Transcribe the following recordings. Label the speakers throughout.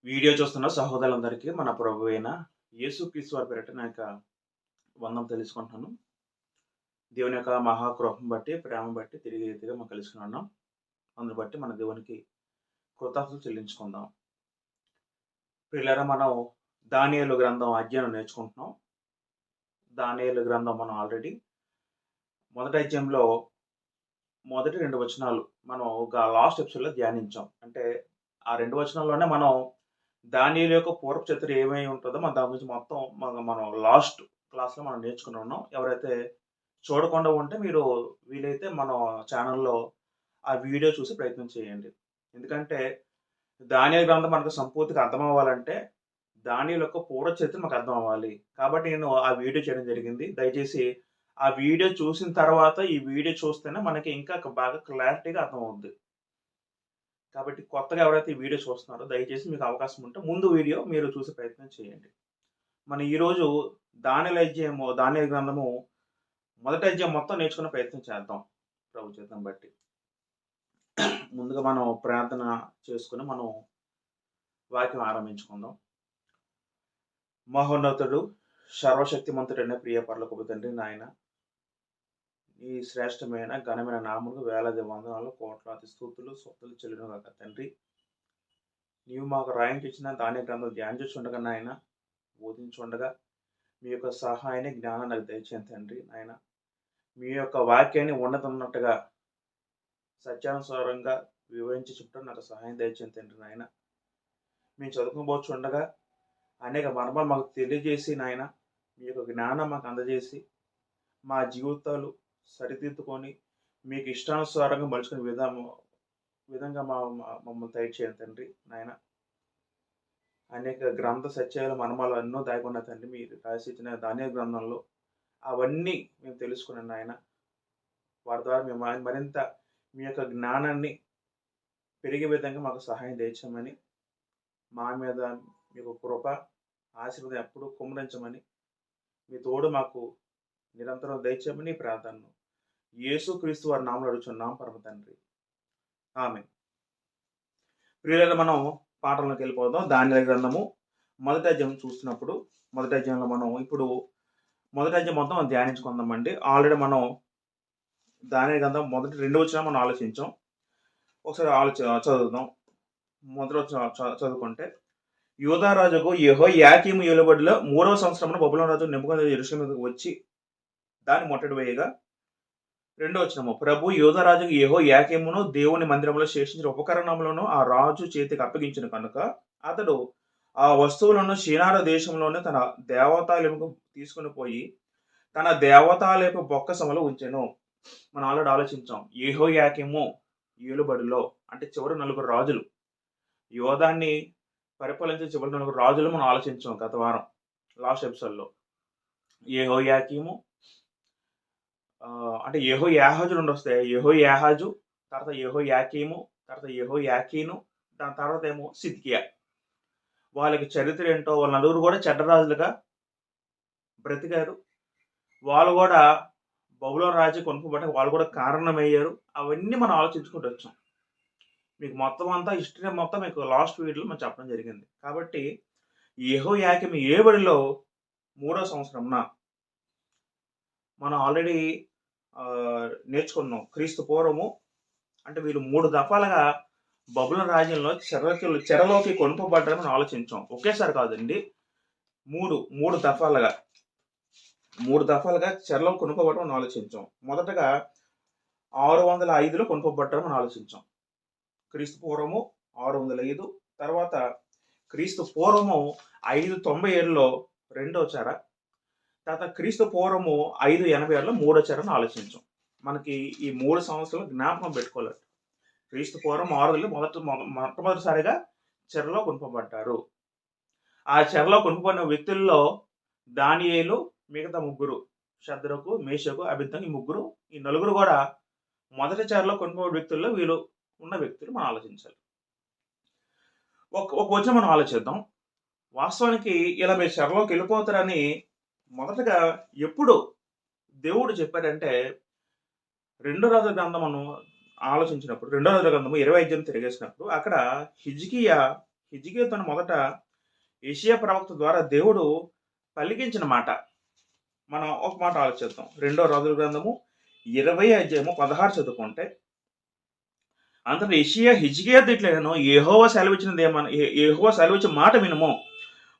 Speaker 1: Video చూస్తున్న సహోదరులందరికీ మన ప్రభు అయిన యేసుక్రీస్తు వారి పేరిట నా యొక్క వందనం తెలుసుకుంటున్నాను. దేవుని యొక్క మహాకృపను బట్టి, ప్రేమ బట్టి తిరిగి రీతిగా మనం కలుసుకుని ఉన్నాం. అందును బట్టి మన దేవునికి కృతజ్ఞతలు చెల్లించుకుందాం. ప్రియులారా, మనం దానియేలు గ్రంథం అధ్యయనం నేర్చుకుంటున్నాం. దానియేలు గ్రంథం మనం ఆల్రెడీ మొదటి అధ్యాయంలో మొదటి 2 వచనాలు మనం లాస్ట్ ఎపిసోడ్‌లో ధ్యానించాం. అంటే ఆ 2 వచనాల్లోనే మనం దానియేలు యొక్క పూర్వపు చరిత్ర ఏమై ఉంటదో మనం దాని గురించి మొత్తం మనం లాస్ట్ క్లాస్‌లో మనం నేర్చుకుని ఉన్నాం. ఎవరైతే చూడకుండా ఉంటే మీరు వీలైతే మన ఛానెల్‌లో ఆ వీడియో చూసి ప్రయత్నం చేయండి. ఎందుకంటే దానియేలు గ్రంథం మనకు సంపూర్తిగా అర్థమవ్వాలంటే దానియేలు యొక్క పూర్వ చరిత్ర మనకు అర్థం అవ్వాలి. కాబట్టి నేను ఆ వీడియో చేయడం జరిగింది. దయచేసి ఆ వీడియో చూసిన తర్వాత ఈ వీడియో చూస్తేనే మనకి ఇంకా బాగా క్లారిటీగా అర్థమవుద్ది. కాబట్టి కొత్తగా ఎవరైతే ఈ వీడియో చూస్తున్నారో దయచేసి మీకు అవకాశం ఉంటే ముందు వీడియో మీరు చూసే ప్రయత్నం చేయండి. మనం ఈరోజు దానియేలు గ్రంథము మొదటి అధ్యాయం మొత్తం నేర్చుకునే ప్రయత్నం చేద్దాం ప్రభు చిత్తం బట్టి. ముందుగా మనం ప్రార్థన చేసుకుని మనం వాక్యం ఆరంభించుకుందాం. మహోన్నతుడు, సర్వశక్తిమంతుడైన ప్రియ పరలోకపు తండ్రి నాయన, ఈ శ్రేష్టమైన ఘనమైన నామములకు వేలాది వందనాలు, కోట్లాది స్తుతులు చెల్లును గాక తండ్రి. నీవు మాకు రాయించిచ్చిన దానియేలు గ్రంథం ధ్యానించుచుండగా నాయన, బోధించుండగా మీ యొక్క సహాయాన్ని, జ్ఞానాన్ని నాకు దయచేయండి తండ్రి నాయన. మీ యొక్క వాక్యాన్ని ఉన్నట్టుగా సత్యానుసారంగా వివరించి చెప్పడం నాకు సహాయం దయచేయండి తండ్రి నాయన. మేము చదువుకోబోచుండగా అనేక మర్మాలు మాకు తెలియజేసి నాయన, మీ యొక్క జ్ఞానం మాకు అందజేసి మా జీవితాలు సరిదిద్దుకొని మీకు ఇష్టానుసారంగా మలుచుకునే విధంగా మమ్మల్ని దయచేయండి తండ్రి నాయన. అనేక గ్రంథ సత్యాలు మర్మాలు ఎన్నో దాగి ఉన్న తండ్రి మీరు రాసిచ్చిన దానియేలు గ్రంథంలో అవన్నీ మేము తెలుసుకున్నాం నాయన. వారి ద్వారా మేము మరింత మీ యొక్క జ్ఞానాన్ని పెరిగే విధంగా మాకు సహాయం దయచేయమని, మా మీద మీకు కృప ఆశీర్వాదం ఎప్పుడూ కుమ్మరించమని, మీ తోడు మాకు నిరంతరం దయచేయమని ప్రార్థనను యేసుక్రీస్తు వారి నామములో అడుగుచున్నాం పరమ తండ్రి, ఆమేన్. ప్రియులారా, మనం పాఠంలోకి వెళ్ళిపోదాం. దానియేలు గ్రంథము మొదటి అధ్యాయం చూస్తున్నప్పుడు మొదటి అధ్యాయంలో మనం ఇప్పుడు మొదటి అధ్యాయం మొత్తం ధ్యానించుకుందామండి. ఆల్రెడీ మనం దానియేలు గ్రంథం మొదటి 2 వచనాలు మనం ఆలోచించాం. ఒకసారి చదువుదాం. మొదటి వచనం చదువుకుంటే, యూదా రాజుకు యెహోయాకీము ఏలుబడిలో 3వ సంవత్సరమున బబులోను రాజు నెబుకద్నెజరు యెరూషలేముకు వచ్చి దాన్ని ముట్టడి వేయగా, 2వ వచనము, ప్రభు యూదా రాజుకు యెహోయాకీమును దేవుని మందిరములో శేషించిన ఉపకరణములను ఆ రాజు చేతికి అప్పగించిన కనుక అతడు ఆ వస్తువులను షీనారు దేశంలోనే తన దేవతాలయముకు తీసుకుని పోయి తన దేవతాలయపు బొక్కసములో ఉంచెను. మనం ఆల్రెడీ ఆలోచించాం. యెహోయాకీము ఏలుబడిలో అంటే చివరి 4 రాజులు, యోధాన్ని పరిపాలించే చివరి 4 రాజులు మనం ఆలోచించాం గత వారం లాస్ట్ ఎపిసోడ్లో. యెహోయాకీము అంటే యెహోయాహాజు నుండి వస్తే యెహోయాహాజు, తర్వాత యెహోయాకీము, తర్వాత యెహోయాకీను, దాని తర్వాత ఏమో సిద్కియా. వాళ్ళకి చరిత్ర ఏంటో, వాళ్ళ నలుగురు కూడా చెడ్డ రాజులుగా బ్రతికారు. వాళ్ళు కూడా బబులోను రాజు కొనుక్కోబడ్డానికి వాళ్ళు కూడా కారణమయ్యారు. అవన్నీ మనం ఆలోచించుకుంటూ వచ్చాం. మీకు మొత్తం అంతా హిస్టరీ మొత్తం మీకు లాస్ట్ వీడియోలో మనం చెప్పడం జరిగింది. కాబట్టి యెహోయాకీము ఏలుబడిలో 3వ సంవత్సరంన మనం ఆల్రెడీ నేర్చుకున్నాం. క్రీస్తు పూర్వము అంటే వీళ్ళు 3 దఫాలుగా బబులోను రాజ్యంలో చెరలోకి కొనుక్కోబడ్డారని మనం ఆలోచించాం. ఒకేసారి కాదండి, 3 దఫాలుగా చెరలో కొనుక్కోబడడం మనం ఆలోచించాం. మొదటగా 605లో కొనుక్కోబడ్డారని మనం ఆలోచించాం. క్రీస్తు పూర్వము 605, తర్వాత క్రీస్తు పూర్వము 597లో 2వ చెర, తర్వాత క్రీస్తు పూర్వము 586లో 3వ చెరను ఆలోచించాం. మనకి ఈ 3 సంవత్సరాలు జ్ఞాపకం పెట్టుకోవాలి. క్రీస్తు పూర్వం 600లో మొట్టమొదటిసారిగా చెరలో కొనుక్కోబడ్డారు. ఆ చెరలో కొనుక్కున్న వ్యక్తుల్లో దానియేలు, మిగతా 3 షద్రకు, మేషకు, అబేద్నెగో, ఈ నలుగురు కూడా మొదటి చెరలో కొనుక్కున్న వ్యక్తుల్లో వీళ్ళు ఉన్న వ్యక్తులు మనం ఆలోచించాలి. ఒక వచనం మనం ఆలోచిద్దాం. వాస్తవానికి ఇలా మీరు చెరలోకి వెళ్ళిపోతారని మొదటగా ఎప్పుడు దేవుడు చెప్పాడంటే, 2 రాజుల గ్రంథం మనం ఆలోచించినప్పుడు 2వ రాజుల గ్రంథము 25 తిరిగేసినప్పుడు అక్కడ హిజ్కియా హిజ్కియాతోను మొదట యెషయా ప్రవక్త ద్వారా దేవుడు పలికించిన మాట. మనం ఒక మాట ఆలోచిద్దాం. రెండో రాజుల గ్రంథము 20 అధ్యాయము 16 చదువుకుంటే, అంతట యెషయా హిజ్కియాతో ఇట్లనెను, యెహోవా సెలవిచ్చిన మాట వినుము.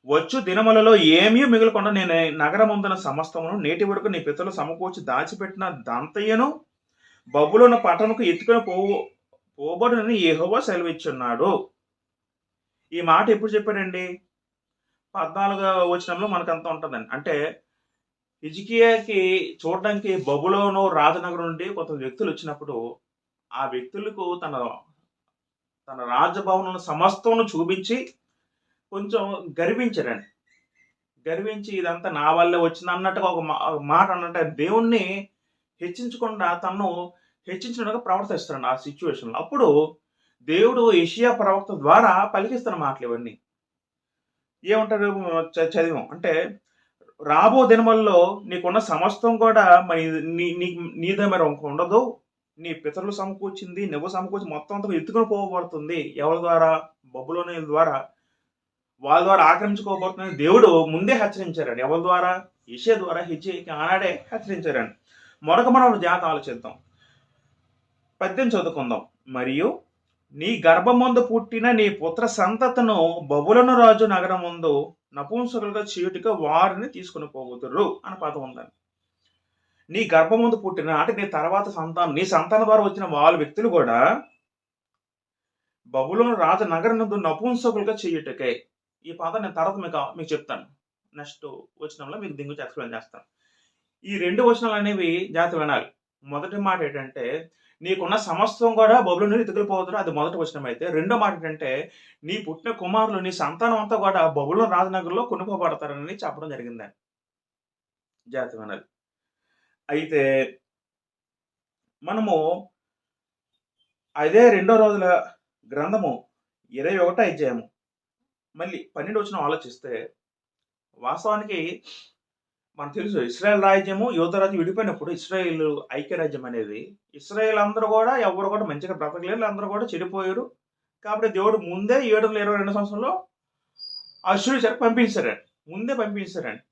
Speaker 1: వచ్చు దినములలో ఏమీ మిగలకుండా నేను నగరమందున సమస్తమును నేటి వరకు నీ పితరులు సమకూర్చి దాచిపెట్టిన దంతయ్యను బబులోను పట్టణముకు ఎత్తుకొని పోబడునని యెహోవా సెలవిచ్చున్నాడు. ఈ మాట ఎప్పుడు చెప్పాడండి? 14వ వచనంలో మనకంతా ఉంటుందండి. అంటే హిజ్కియాకి చూడడానికి బబులోను రాజనగరం నుండి కొంత వ్యక్తులు వచ్చినప్పుడు, ఆ వ్యక్తులకు తన రాజభవనం సమస్తమును చూపించి కొంచెం గర్వించారండి. గర్వించి ఇదంతా నా వల్లే వచ్చింది అన్నట్టుగా ఒక మాట అన్నట్టు దేవుణ్ణి హెచ్చించకుండా తను హెచ్చించినట్టుగా ప్రవర్తిస్తాడు ఆ సిచ్యువేషన్లో. అప్పుడు దేవుడు యెషయా ప్రవక్త ద్వారా పలికిస్తున్న మాటలు ఇవన్నీ. ఏమంటారు చదివాం అంటే, రాబో దినముల్లో నీకున్న సమస్తం కూడా మరి నీదే మరి ఉండదు. నీ పితరులు సమకూర్చింది, నువ్వు సమకూర్చి మొత్తం అంతా ఎత్తుకుని పోబడుతుంది. ఎవరి ద్వారా? బబులోనీయుల ద్వారా. వాళ్ళ ద్వారా ఆక్రమించుకోబోతుందని దేవుడు ముందే హెచ్చరించారండి. ఎవరి ద్వారా? యెషయా ద్వారా హిజ్కియాకి ఆనాడే హెచ్చరించారండి. మరొక మనం జాగ్రత్త ఆలోచిద్దాం. 18 చదువుకుందాం. మరియు నీ గర్భమందు పుట్టిన నీ పుత్ర సంతతిను బబులోను రాజు నగరం ముందు నపుంసకులుగా చేయుటకు వారిని తీసుకుని పోగుతురు అని పదం ఉందండి. నీ గర్భమందు పుట్టిన అంటే నీ తర్వాత సంతానం, నీ సంతానం ద్వారా వచ్చిన వాళ్ళ వ్యక్తులు కూడా బబులోను రాజు నగరం నందు నపుంసకులుగా చేయుటకే. ఈ పదం నేను తర్వాత మీకు చెప్తాను. నెక్స్ట్ వచనంలో మీకు దీని గురించి ఎక్స్ప్లెయిన్ చేస్తాను. ఈ 2 వచనాలు అనేవి జాగ్రత్త వినాలి. మొదటి మాట ఏంటంటే, నీకున్న సమస్తం కూడా బబులోను ఎత్తుకెళ్ళిపోతారు. అది మొదటి వచనం అయితే, రెండో మాట ఏంటంటే, నీ పుట్టిన కుమారులు, నీ సంతానం అంతా కూడా బబులోను రాజనగరంలో కొనుక్కోబడతారని చెప్పడం జరిగిందండి. జాగ్రత్త వినాలి. అయితే మనము అదే రెండో రోజుల గ్రంథము 21 అధ్యాయము మళ్ళీ 12 వచనం ఆలోచిస్తే, వాస్తవానికి మనకు తెలుసు ఇశ్రాయేల్ రాజ్యము యూదా రాజ్యం విడిపోయినప్పుడు ఇశ్రాయేల్ ఐక్యరాజ్యం అనేది, ఇశ్రాయేల్ అందరూ కూడా ఎవరు కూడా మంచిగా బ్రతకలేరు, అందరూ కూడా చెడిపోయారు. కాబట్టి దేవుడు ముందే 722 సంవత్సరంలో అశ్షూరు చెరకు పంపించారండి. ముందే పంపించారండి.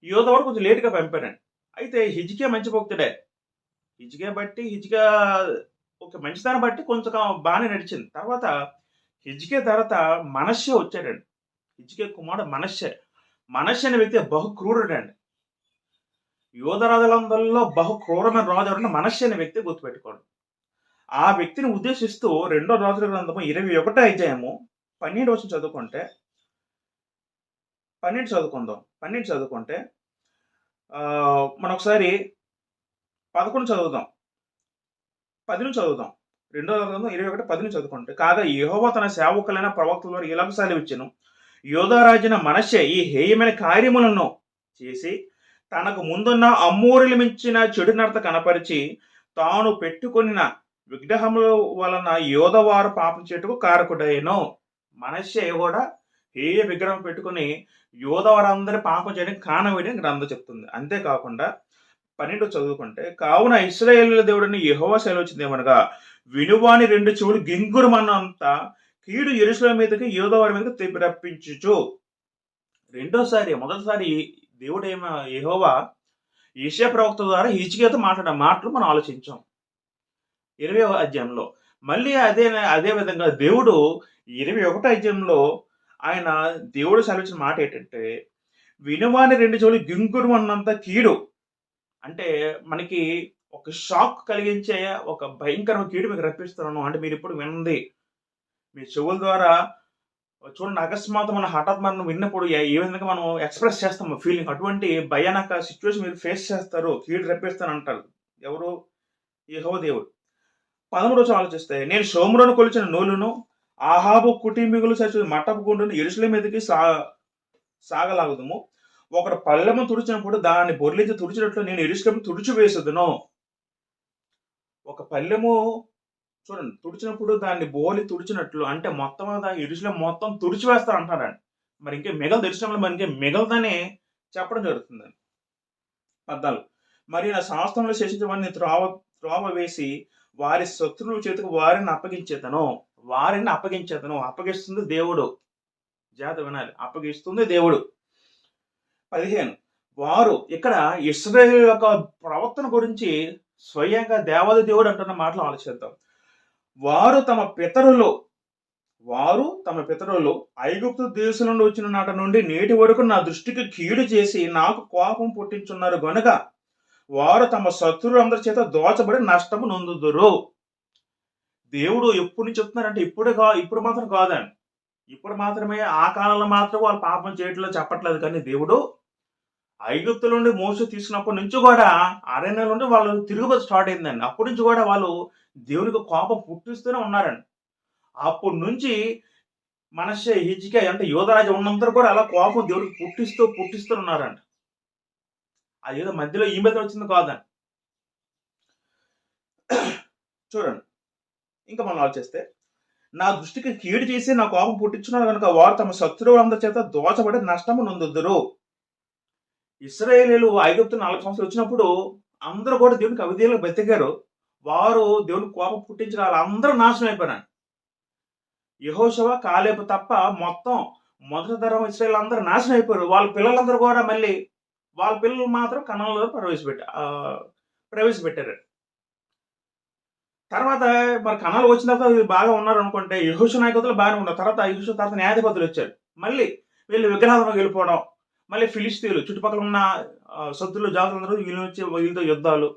Speaker 1: యూదా వరకు కొంచెం లేటుగా పంపారండి. అయితే హిజ్కియా మంచి భక్తుడే. హిజ్కియా ఒక మంచితనం బట్టి కొంచెం బాగానే నడిచింది. తర్వాత హిజ్కియా తర్వాత మనష్షే వచ్చాడండి. హిజ్కియా కుమారుడు మనష్షే అనే వ్యక్తి బహు క్రూరుడండి. యూదా రాజులందరిలో బహు క్రూరమైన రాజు ఎవరంటే మనష్షే అనే వ్యక్తి గుర్తుపెట్టుకోండి. ఆ వ్యక్తిని ఉద్దేశిస్తూ రెండో రాజుల గ్రంథము 21 అధ్యాయము 12 వచనం చదువుకుంటే, 12 చదువుకుంటే మనం ఒకసారి 11 చదువుదాం, 10 చదువుదాం. రెండో గ్రంథం 21 10 చదువుకుంటే, కాగా యెహోవా తన సేవకులైన ప్రవక్తల ద్వారా ఇలాగ సెలవిచ్చెను, యూదా రాజైన మనష్షే ఈ హేయమైన కార్యములను చేసి తనకు ముందున్న అమ్మోరులు మించిన చెడు నడత కనపరిచి తాను పెట్టుకొనిన విగ్రహముల వలన యోధవారు పాపం చేటుకు కారకుడయ్యను. మనష్షే కూడా హేయ విగ్రహం పెట్టుకుని యోధవారందరి పాపం చేయడానికి కారణం వేయడానికి గ్రంథం చెప్తుంది. అంతేకాకుండా 12 చదువుకుంటే, కావున ఇశ్రాయేలు దేవుడిని యెహోవా సెలవిచ్చింది ఏమనగా, వినువాని 2 చెవులు గింగురుమన్నంత కీడు యెరూషలేము మీదకి యోధవారి మీదకి రప్పించుచు. మొదటిసారి దేవుడేమో యెహోవా యెషయా ప్రవక్త ద్వారా హిజ్కియాతో మాట్లాడిన మాటలు మనం ఆలోచించాం 20వ అధ్యాయంలో. మళ్ళీ అదే విధంగా దేవుడు 21 అధ్యాయంలో ఆయన దేవుడు సెలవిచ్చిన మాట ఏంటంటే, వినువాని 2 చెవులు గింగురుమన్నంత కీడు. అంటే మనకి ఒక షాక్ కలిగించే ఒక భయంకరమైన కీడు మీకు రప్పిస్తున్నాను. అంటే మీరు ఇప్పుడు వినండి, మీ చెవుల ద్వారా చూడండి, అకస్మాత్తు మన హఠాత్ మనం విన్నప్పుడు ఏ విధంగా మనం ఎక్స్ప్రెస్ చేస్తాం ఫీలింగ్, అటువంటి భయానక సిచ్యువేషన్ మీరు ఫేస్ చేస్తారు, కీడు రప్పిస్తాను అంటారు. ఎవరు? యెహోవా దేవుడు. 13 ఆలోచిస్తే, నేను షోమ్రోను కొలిచిన నూలును ఆహాబు కుటుంబీకులు సచి మట్టపు గుండును యెరూషలేము మీదకి సాగలాగుదుము. ఒకడు పల్లెము తుడిచినప్పుడు దాన్ని బొర్లించి తుడిచినట్లు నేను యెరూషలేము తుడిచివేసెదను. ఒక పల్లెము చూడండి తుడిచినప్పుడు దాన్ని బోలి తుడిచినట్లు అంటే మొత్తం యెరూషలేము మొత్తం తుడిచివేస్తారు అంటారండి. మరి ఇంకే మిగలు దర్శనంలో మనకి మిగలదని చెప్పడం జరుగుతుందండి. 14 మరి నా శాస్త్రంలో శేషించమని త్రోవ వేసి వారి శత్రువుల చేతికి వారిని అప్పగించేతను. వారిని అప్పగించేదను. అప్పగిస్తుంది దేవుడు. జాగ్రత్తగా వినాలి. అప్పగిస్తుంది దేవుడు. 15 వారు ఇక్కడ ఇశ్రాయేలు యొక్క ప్రవర్తన గురించి స్వయంగా దేవాది దేవుడు అంటున్న మాటలు ఆలోచిద్దాం. వారు తమ పితరులు ఐగుప్తు దేశం నుండి వచ్చిన నాటి నుండి నేటి వరకు నా దృష్టికి కీడు చేసి నాకు కోపం పుట్టించున్నారు గనుక వారు తమ శత్రువులందరి చేత దోచబడి నష్టము నొందుదురు. దేవుడు ఎప్పుడు నుంచి చెప్తున్నారంటే ఇప్పుడు మాత్రం కాదండి. ఇప్పుడు మాత్రమే ఆ కాలంలో మాత్రం వాళ్ళు పాపం చేయట్లేదు చెప్పట్లేదు. కానీ దేవుడు ఐగుప్తు నుండి మోసే తీసినప్పటి నుంచి కూడా అరణ్యం నుండి వాళ్ళు తిరుగుబడి స్టార్ట్ అయిందండి. అప్పటి నుంచి కూడా వాళ్ళు దేవునికి కోపం పుట్టిస్తూనే ఉన్నారండి. అప్పటి నుంచి మనషే, హిజ్కియా అంటే యూదారాజు ఉన్నందరూ కూడా అలా కోపం దేవుడికి పుట్టిస్తూ ఉన్నారండి. అది ఏదో మధ్యలో ఈ మధ్య వచ్చింది కాదండి. చూడండి, ఇంకా మనం ఆలోచిస్తే నా దృష్టికి కీడు చేసి నా కోపం పుట్టించున్నారు కనుక వారు తమ శత్రువులందరి చేత దోచబడి నష్టము నొందుదురు. ఇశ్రాయేలీయులు ఐగుప్తు 4 సంవత్సరాలు వచ్చినప్పుడు అందరూ కూడా దేవునికి అవిధేయులుగా బ్రతికారు. వారు దేవునికి కోపం పుట్టించిన వాళ్ళందరూ నాశనం అయిపోయారు. యెహోషువ, కాలేబు తప్ప మొత్తం మొదటి తరం ఇశ్రాయేలు అందరూ నాశనం అయిపోయారు. వాళ్ళ పిల్లలందరూ కూడా మళ్ళీ వాళ్ళ పిల్లలు మాత్రం కనానులో ప్రవేశపెట్టారు. తర్వాత మరి కనాలు వచ్చిన తర్వాత బాగా ఉన్నారు అనుకుంటే యెహోషువ నాయకత్వంలో బాగానే ఉన్నారు. తర్వాత యెహోషువ తర్వాత న్యాయాధిపతులు వచ్చారు. మళ్ళీ వీళ్ళు విగ్రహాలను వెళ్ళిపోవడం, మళ్ళీ ఫిలిస్తీన్లు చుట్టుపక్కల ఉన్న శత్రులు జాతులందరూ వీళ్ళతో యుద్ధాలు,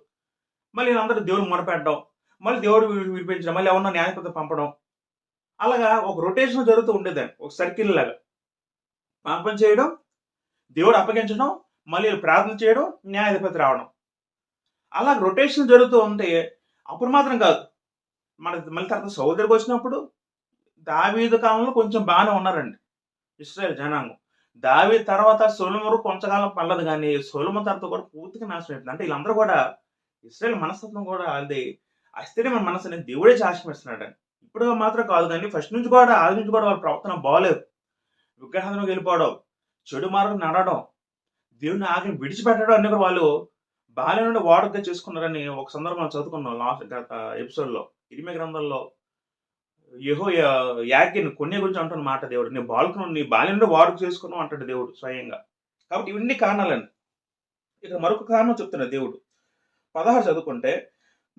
Speaker 1: మళ్ళీ వీళ్ళందరూ దేవుడు మొరపెట్టడం, మళ్ళీ దేవుడు విడిపించడం, మళ్ళీ ఎవరన్నా న్యాయపతి పంపడం, అలాగా ఒక రొటేషన్ జరుగుతూ ఉండేదాన్ని. ఒక సర్కిల్ లాగా పాపం చేయడం, దేవుడు అప్పగించడం, మళ్ళీ ప్రార్థన చేయడం, న్యాయాధిపతి రావడం, అలా రొటేషన్ జరుగుతూ ఉంటే అప్పుడు మాత్రం కాదు. మళ్ళీ తర్వాత సౌదరికి వచ్చినప్పుడు దావీదు కాలంలో కొంచెం బాగానే ఉన్నారండి ఇశ్రాయేల్ జనాంగం. దావీదు తర్వాత సొలొమోను కొంతకాలం పర్లేదు, కానీ సొలొమోను తర్వాత కూడా పూర్తిగా నాశనం అయిపోయింది. అంటే వీళ్ళందరూ కూడా ఇశ్రాయేల్ మనస్తత్వం కూడా అది అస్థిరమైన మనసు అనేది దేవుడే ఆశ్రమిస్తున్నాడు. ఇప్పుడు మాత్రం కాదు, కానీ ఫస్ట్ నుంచి కూడా ఆది నుంచి కూడా వాళ్ళ ప్రవర్తన బాగలేదు. విగ్రహాలకు వెళ్ళిపోవడం, చెడు మార్గం నడవడం, దేవుని ఆజ్ఞను విడిచిపెట్టడం అన్ని కూడా వాళ్ళు బాల్య నుండి వాడుకగా చేసుకున్నారని ఒక సందర్భం చదువుకున్నాం గత ఎపిసోడ్లో. ఇరిమియా గ్రంథంలో యాజ్ఞని కొన్ని గురించి అంటున్న మాట దేవుడు, నీ బాల్య నుండి వాడుక చేసుకున్నావు అంటాడు దేవుడు స్వయంగా. కాబట్టి ఇవన్నీ కారణాలండి. ఇక మరొక కారణం చెప్తున్నా దేవుడు. 16 చదువుకుంటే,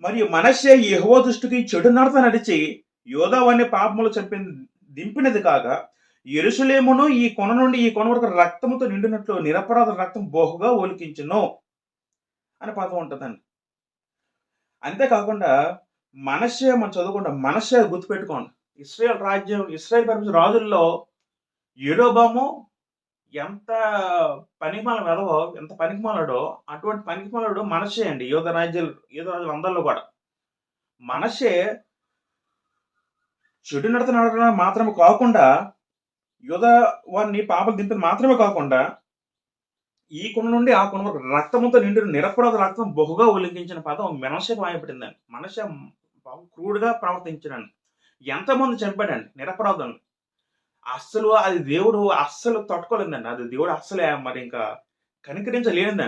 Speaker 1: మరియు మనష్షే యెహోవా దృష్టికి చెడు నడత నడిచి యోదావాన్ని పాపములు దింపినది కాగా యెరూషలేమును ఈ కొన నుండి ఈ కొన వరకు రక్తముతో నిండినట్లు నిరపరాధ రక్తం బహుగా ఒలికించును అని పదం ఉంటుందండి. అంతేకాకుండా మనష్షే మనం చదువుకుంటాం. మనష్షే గుర్తుపెట్టుకోండి, ఇశ్రాయేల్ పరిపాలించిన రాజుల్లో యెరోబాము ఎంత పనికిమాలడో అటువంటి పనికిమాలడు మనష్షే అండి. యూదా రాజులు అందరిలో కూడా మనష్షే చెడు నడత నడవడం మాత్రమే కాకుండా యూదా వారిని పాపలు దింపేది మాత్రమే కాకుండా ఈ కొన నుండి ఆ కొన వరకు రక్తముతో నిండిన నిరపరాధ రక్తం బహుగా ఉల్లంఘించిన పదం మనష్షేకు వాయబడిందండి. మనష్షే క్రూడ్గా ప్రవర్తించడండి. ఎంతమంది చంపాడండి నిరపరాధులను. అస్సలు అది దేవుడు అస్సలు తట్టుకోలేదండి. అది దేవుడు అస్సలే మరి ఇంకా కనికరించలేనిది.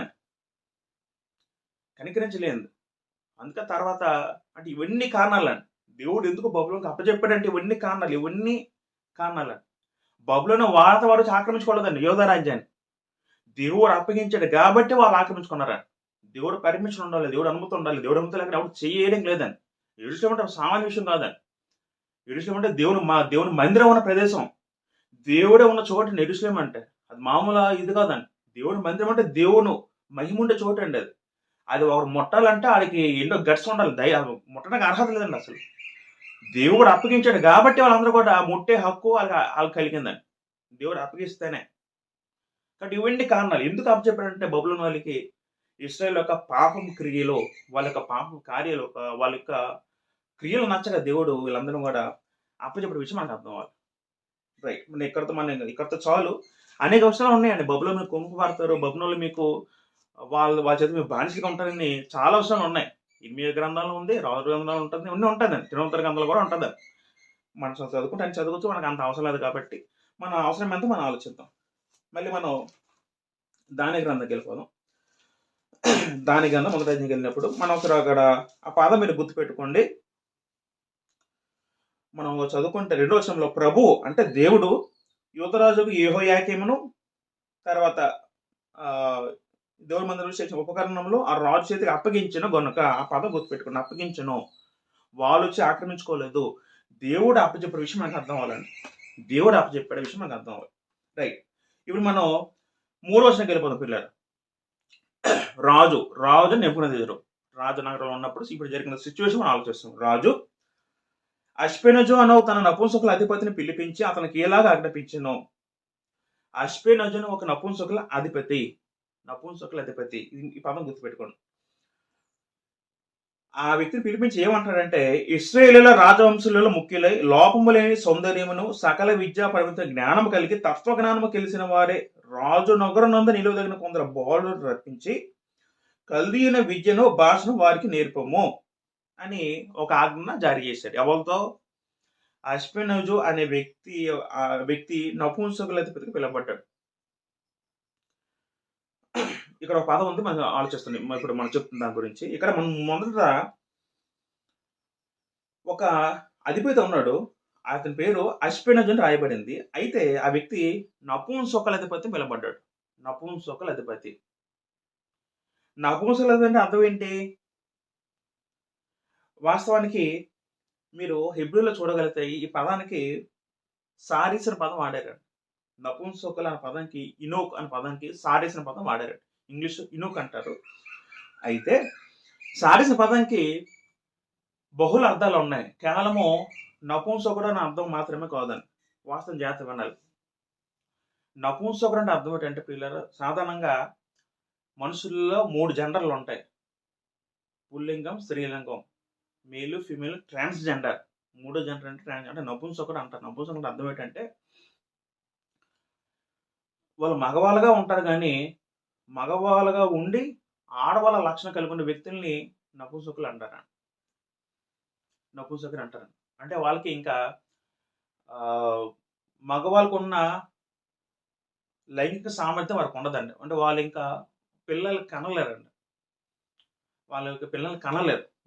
Speaker 1: అందుకే తర్వాత అంటే ఇవన్నీ కారణాలండి. దేవుడు ఎందుకు బబులోనికి అప్పచెప్పాడంటే ఇవన్నీ కారణాలండి. బబులోను వారితో వారు ఆక్రమించుకోలేదండి యోధా రాజ్యాన్ని. దేవుడు అప్పగించాడు కాబట్టి వాళ్ళు ఆక్రమించుకున్నారండి. దేవుడు పర్మిషన్ ఉండాలి, దేవుడు అనుమతి ఉండాలి. దేవుడు అనుమతి లేక ఎవరు చేయడం లేదండి. యెరూషలేము అంటే సామాన్య విషయం కాదండి. యెరూషలేము అంటే దేవుని మందిరం ఉన్న ప్రదేశం. దేవుడే ఉన్న చోటు యెరూషలేము అంటే అది మామూలు ఇది కాదండి. దేవుని మందిరం అంటే దేవుడు మహిమ ఉండే చోటు అండి. అది ఒకరు ముట్టాలంటే వాడికి ఎన్నో గట్స్ ఉండాలి. ముట్టడానికి అర్హత లేదండి అసలు. దేవుడు అప్పగించాడు కాబట్టి వాళ్ళందరూ కూడా ముట్టే హక్కు వాళ్ళకి కలిగిందండి, దేవుడు అప్పగిస్తేనే. కాబట్టి ఇవన్నీ కారణాలు. ఎందుకు అప్పచెప్పాడంటే బబులోను వాళ్ళకి ఇశ్రాయేల్ యొక్క పాపం క్రియలు, వాళ్ళ యొక్క పాపం కార్యాలు, వాళ్ళ యొక్క క్రియలు నచ్చక దేవుడు వీళ్ళందరూ కూడా అప్పచెప్పే విషయం మనకు అర్థం అవ్వాలి. రైట్, ఇక్కడతో చాలు. అనేక విషయాలు ఉన్నాయండి. బబులోను కుంకు పారుతారు, బబులోను మీకు వాళ్ళ చేత మీరు బానిసలుగా ఉంటారని చాలా విషయాలు ఉన్నాయి. ఇర్మియా గ్రంథాలు ఉంది, రాజు గ్రంథాలు ఉంటుంది, అన్నీ ఉంటుందండి. తిరుమల గ్రంథాలు కూడా ఉంటుంది. మనం చదువుకుంటే అని చదువుకోవచ్చు, మనకు అంత అవసరం లేదు. కాబట్టి మన అవసరం ఎంత మనం ఆలోచిద్దాం. మళ్ళీ మనం దాని గ్రంథంకి వెళ్ళిపోదాం. దాని గ్రంథం మొదటి వెళ్ళినప్పుడు మనం ఒకసారి అక్కడ ఆ పాదం మీరు గుర్తుపెట్టుకోండి. మనం చదువుకుంటే 2వ వచనంలో ప్రభువు అంటే దేవుడు యూదరాజుకు యెహోయాకీమును తర్వాత దేవుని మందిరంలో చేసిన ఉపకరణంలో ఆ రాజు చేతికి అప్పగించిన గనుక ఆ పదం గుర్తుపెట్టుకోండి. అప్పగించను. వాళ్ళొచ్చి ఆక్రమించుకోలేదు. దేవుడు అప్పచెప్పిన విషయం మనకు అర్థం అవ్వాలండి. దేవుడు అప్పచెప్పాడు విషయం మనకు అర్థం అవ్వాలి. రైట్. ఇప్పుడు మనం 3వ వచనంకి వెళ్ళిపోదాం పిల్లలు. రాజు నెబుకద్నెజరు రాజు నగరంలో ఉన్నప్పుడు ఇప్పుడు జరిగిన సిచ్యువేషన్ మనం ఆలోచిస్తాం. రాజు అష్పెనజు అనవు తన నపుంసకుల అధిపతిని పిలిపించి అతనికి ఎలాగా ఆజ్ఞాపించెను. అష్పెనజును ఒక నపుంసకుల అధిపతి. ఈ పదం గుర్తుపెట్టుకోండి. ఆ వ్యక్తిని పిలిపించి ఏమంటాడంటే, ఇశ్రాయేలీయుల రాజవంశులలో ముఖ్యులై లోపము లేని సౌందర్యమును సకల విద్యా పరిమిత జ్ఞానము కలిగి తత్వజ్ఞానము తెలిసిన వారే రాజు నగరనందు నిలువదగిన కొందరు బాలులను రప్పించి కల్దీయుల విద్యను భాషను వారికి నేర్పము అని ఒక ఆజ్ఞ జారీ చేశాడు. ఎవరితో? అష్పెనజు అనే వ్యక్తి నపుంసకుల అధిపతికి పిలువబడ్డాడు. ఇక్కడ ఒక పదం ఉంది, మనం ఆలోచిస్తున్నాం. ఇప్పుడు మనం చెప్తున్న దాని గురించి. ఇక్కడ మనం మొదట ఒక అధిపతి ఉన్నాడు. అతని పేరు అష్పెనజు అని రాయబడింది. అయితే ఆ వ్యక్తి నపుంసకుల అధిపతి పిలువబడ్డాడు. నపుంసకుల అధిపతి. నపుంసకుల అధిపతి అర్థం ఏంటి? వాస్తవానికి మీరు హెబ్రూలో చూడగలిగితే ఈ పదానికి సారీస్ అనే పదం వాడారు. నపుంసకుల అనే పదానికి ఇనోక్ అనే పదానికి సారీస్ అనే పదం వాడారు. ఇంగ్లీష్ ఇనోక్ అంటారు. అయితే సారీస్ అనే పదానికి బహుళ అర్థాలు ఉన్నాయి. కేవలము నపుంసకుడు అనే అర్థం మాత్రమే కాదని వాస్తవం జాగ్రత్త వినాలి. నపుంసకుడు అంటే అర్థం ఏంటంటే పిల్లలు, సాధారణంగా మనుషుల్లో 3 జెండర్లు ఉంటాయి. పుల్లింగం, స్త్రీలింగం, మేలు, ఫిమేల్, ట్రాన్స్జెండర్. 3వ జెండర్ అంటే నపుంసకుడు అంటారు. నపుంసకుడు అర్థం ఏంటంటే వాళ్ళు మగవాళ్ళుగా ఉంటారు కానీ మగవాళ్ళుగా ఉండి ఆడవాళ్ళ లక్షణం కలిగి ఉన్న వ్యక్తుల్ని నపుంసకులు అంటారు. అంటే వాళ్ళకి ఇంకా మగవాళ్ళకు ఉన్న లైంగిక సామర్థ్యం వారికి ఉండదండి. అంటే వాళ్ళు ఇంకా పిల్లలు కనలేరండి.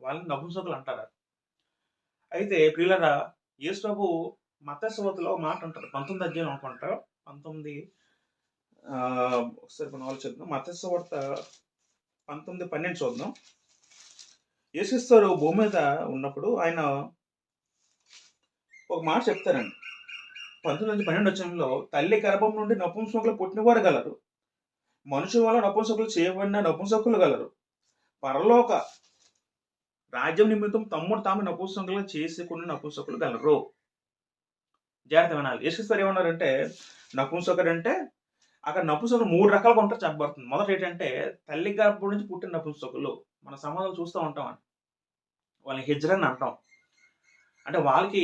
Speaker 1: వాళ్ళని నపుంసకులు అంటారు. అయితే ప్రియులారా, యేసు ప్రభు మత్తయి సువార్తలో మాట అంటారు. 19వ అధ్యాయం అనుకుంటారు. 19 ఒకసారి మనం ఆలోచిద్దాం. మత్తయి సువార్త 19:12 చూద్దాం. యేసుక్రీస్తు భూమి మీద ఉన్నప్పుడు ఆయన ఒక మాట చెప్తారండి. 19:12 తల్లి గర్భం నుండి నపుంసకులు పుట్టినవారు గలరు, మనుషుల వల్ల నపుంసకులు చేయబడిన నపుంసకులు గలరు, పరలోక రాజ్యం నిమిత్తం తమ్ముడు తాము నపుంసకులు చేసుకున్న నపుంసకులు గలరు. జాగ్రత్త వినాలి. యేసుక్రీస్తు ఏమన్నారంటే, నపుంసకుడు అంటే అక్కడ నపుంసకులు 3 రకాలుగా ఉంటారు చెప్పబడుతుంది. మొదటి ఏంటంటే తల్లి గర్భం నుంచి పుట్టిన నపుంసకులు. మన సమాజంలో చూస్తూ ఉంటాం అండి. వాళ్ళని హిజ్రని అంటాం. అంటే వాళ్ళకి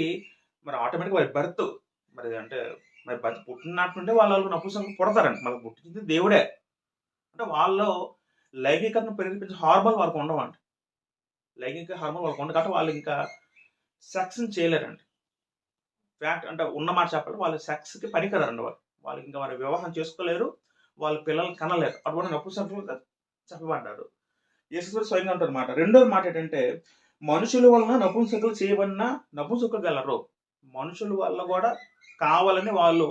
Speaker 1: మరి ఆటోమేటిక్గా వారి బర్త్ బర్త్ పుట్టినట్టు నుండి వాళ్ళు నపుంసకులు పుడతారండి. మనకు పుట్టింది దేవుడే. అంటే వాళ్ళు లైంగికతను ప్రేరేపించే హార్మోన్ వాళ్ళకు ఉండవండి. లైంగిక హార్మోన్ వాళ్ళకు ఉండదు కాబట్టి వాళ్ళు ఇంకా సెక్స్ని చేయలేరండి. ఫ్యాక్ట్ అంటే ఉన్న మాట చెప్పాలి, వాళ్ళు సెక్స్కి పనికిరారండి. వాళ్ళకి ఇంకా వారి వివాహం చేసుకోలేరు, వాళ్ళ పిల్లలు కనలేరు. అటువంటి నపుంసకులుగా చెప్పబడ్డారు. యేసుక్రీస్తు స్వయంగా అంటారు మాట. రెండోది మాట ఏంటంటే, మనుషుల వలన నపుంసకులు చేయబడిన నపుంసకులు గలరు. మనుషుల వల్ల కూడా కావాలని వాళ్ళు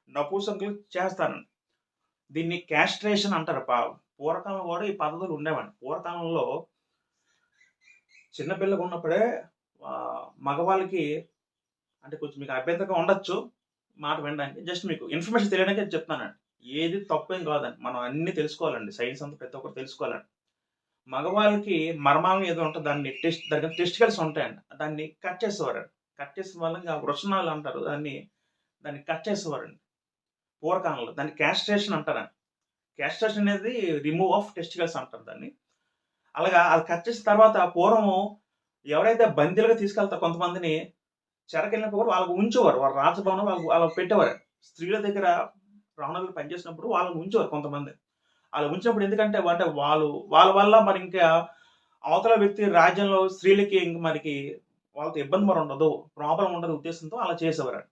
Speaker 1: నపుంసకులు చేస్తారండి. దీన్ని క్యాస్ట్రేషన్ అంటారు. పూర్వకాలంలో కూడా ఈ పద్ధతులు ఉండేవండి. పూర్వకాలంలో చిన్నపిల్లగా ఉన్నప్పుడే మగవాళ్ళకి అంటే కొంచెం మీకు అభ్యంతరంగా ఉండొచ్చు మాట వినడానికి. జస్ట్ మీకు ఇన్ఫర్మేషన్ తెలియడానికి చెప్తున్నానండి. ఏది తప్పేం కాదండి. మనం అన్ని తెలుసుకోవాలండి. సైన్స్ అంతా ప్రతి ఒక్కరు తెలుసుకోవాలండి. మగవాళ్ళకి మర్మాలం ఏదో ఉంటుంది, దానికి టెస్టికల్స్ ఉంటాయండి. దాన్ని కట్ చేసేవారండి. కట్ చేసిన వల్ల ఇంకా వృషణాలు అంటారు. దాన్ని కట్ చేసేవారండి పూర్వకాలంలో. దాన్ని క్యాస్ట్రేషన్ అంటారండి. క్యాస్ట్రేషన్ అనేది రిమూవ్ ఆఫ్ టెస్టికల్స్ అంటారు దాన్ని. అలాగా అది కట్ చేసిన తర్వాత పూర్వము ఎవరైతే బందీలుగా తీసుకెళ్తారో కొంతమందిని చెరకెళ్ళినప్పుడు కూడా వాళ్ళకు ఉంచేవారు. వాళ్ళ రాజభవనం వాళ్ళకు పెట్టేవారు. స్త్రీల దగ్గర రావణాలు పనిచేసినప్పుడు వాళ్ళని ఉంచేవారు కొంతమంది. అలా ఉంచినప్పుడు ఎందుకంటే వాళ్ళ వల్ల మరి ఇంకా అవతల వ్యక్తి రాజ్యంలో స్త్రీలకి ఇంక మనకి వాళ్ళతో ఇబ్బంది మరి ఉండదు, ప్రాబ్లం ఉండదు ఉద్దేశంతో అలా చేసేవారు.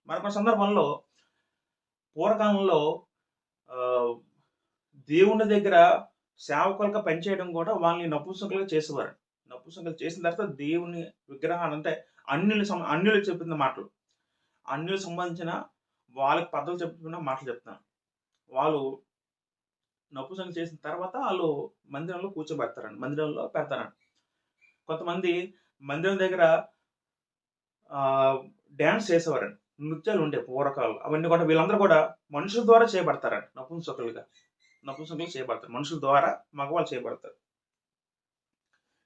Speaker 1: మరొక సందర్భంలో పూర్వకాలంలో దేవుని దగ్గర సేవకులుగా పనిచేయడం కూడా వాళ్ళని నపుంసకులుగా చేసేవారు. నపుంసకులు చేసిన తర్వాత దేవుని విగ్రహాన్ని అంటే అన్యులు చెప్పిన మాటలు, అన్యులకు సంబంధించిన వాళ్ళకి పద్ధతులు చెప్పుకున్న మాటలు చెప్తాను. వాళ్ళు నపుంసకం చేసిన తర్వాత వాళ్ళు మందిరంలో కూర్చోబెడతారండి, మందిరంలో పెడతారండి. కొంతమంది మందిరం దగ్గర డ్యాన్స్ చేసేవారండి, నృత్యాలు ఉండే పూర్వకాలు. అవన్నీ కూడా వీళ్ళందరూ కూడా మనుషుల ద్వారా చేయబడతారండి, నపుంసకులు చేయబడతారు. మనుషుల ద్వారా మగవాళ్ళు చేయబడతారు.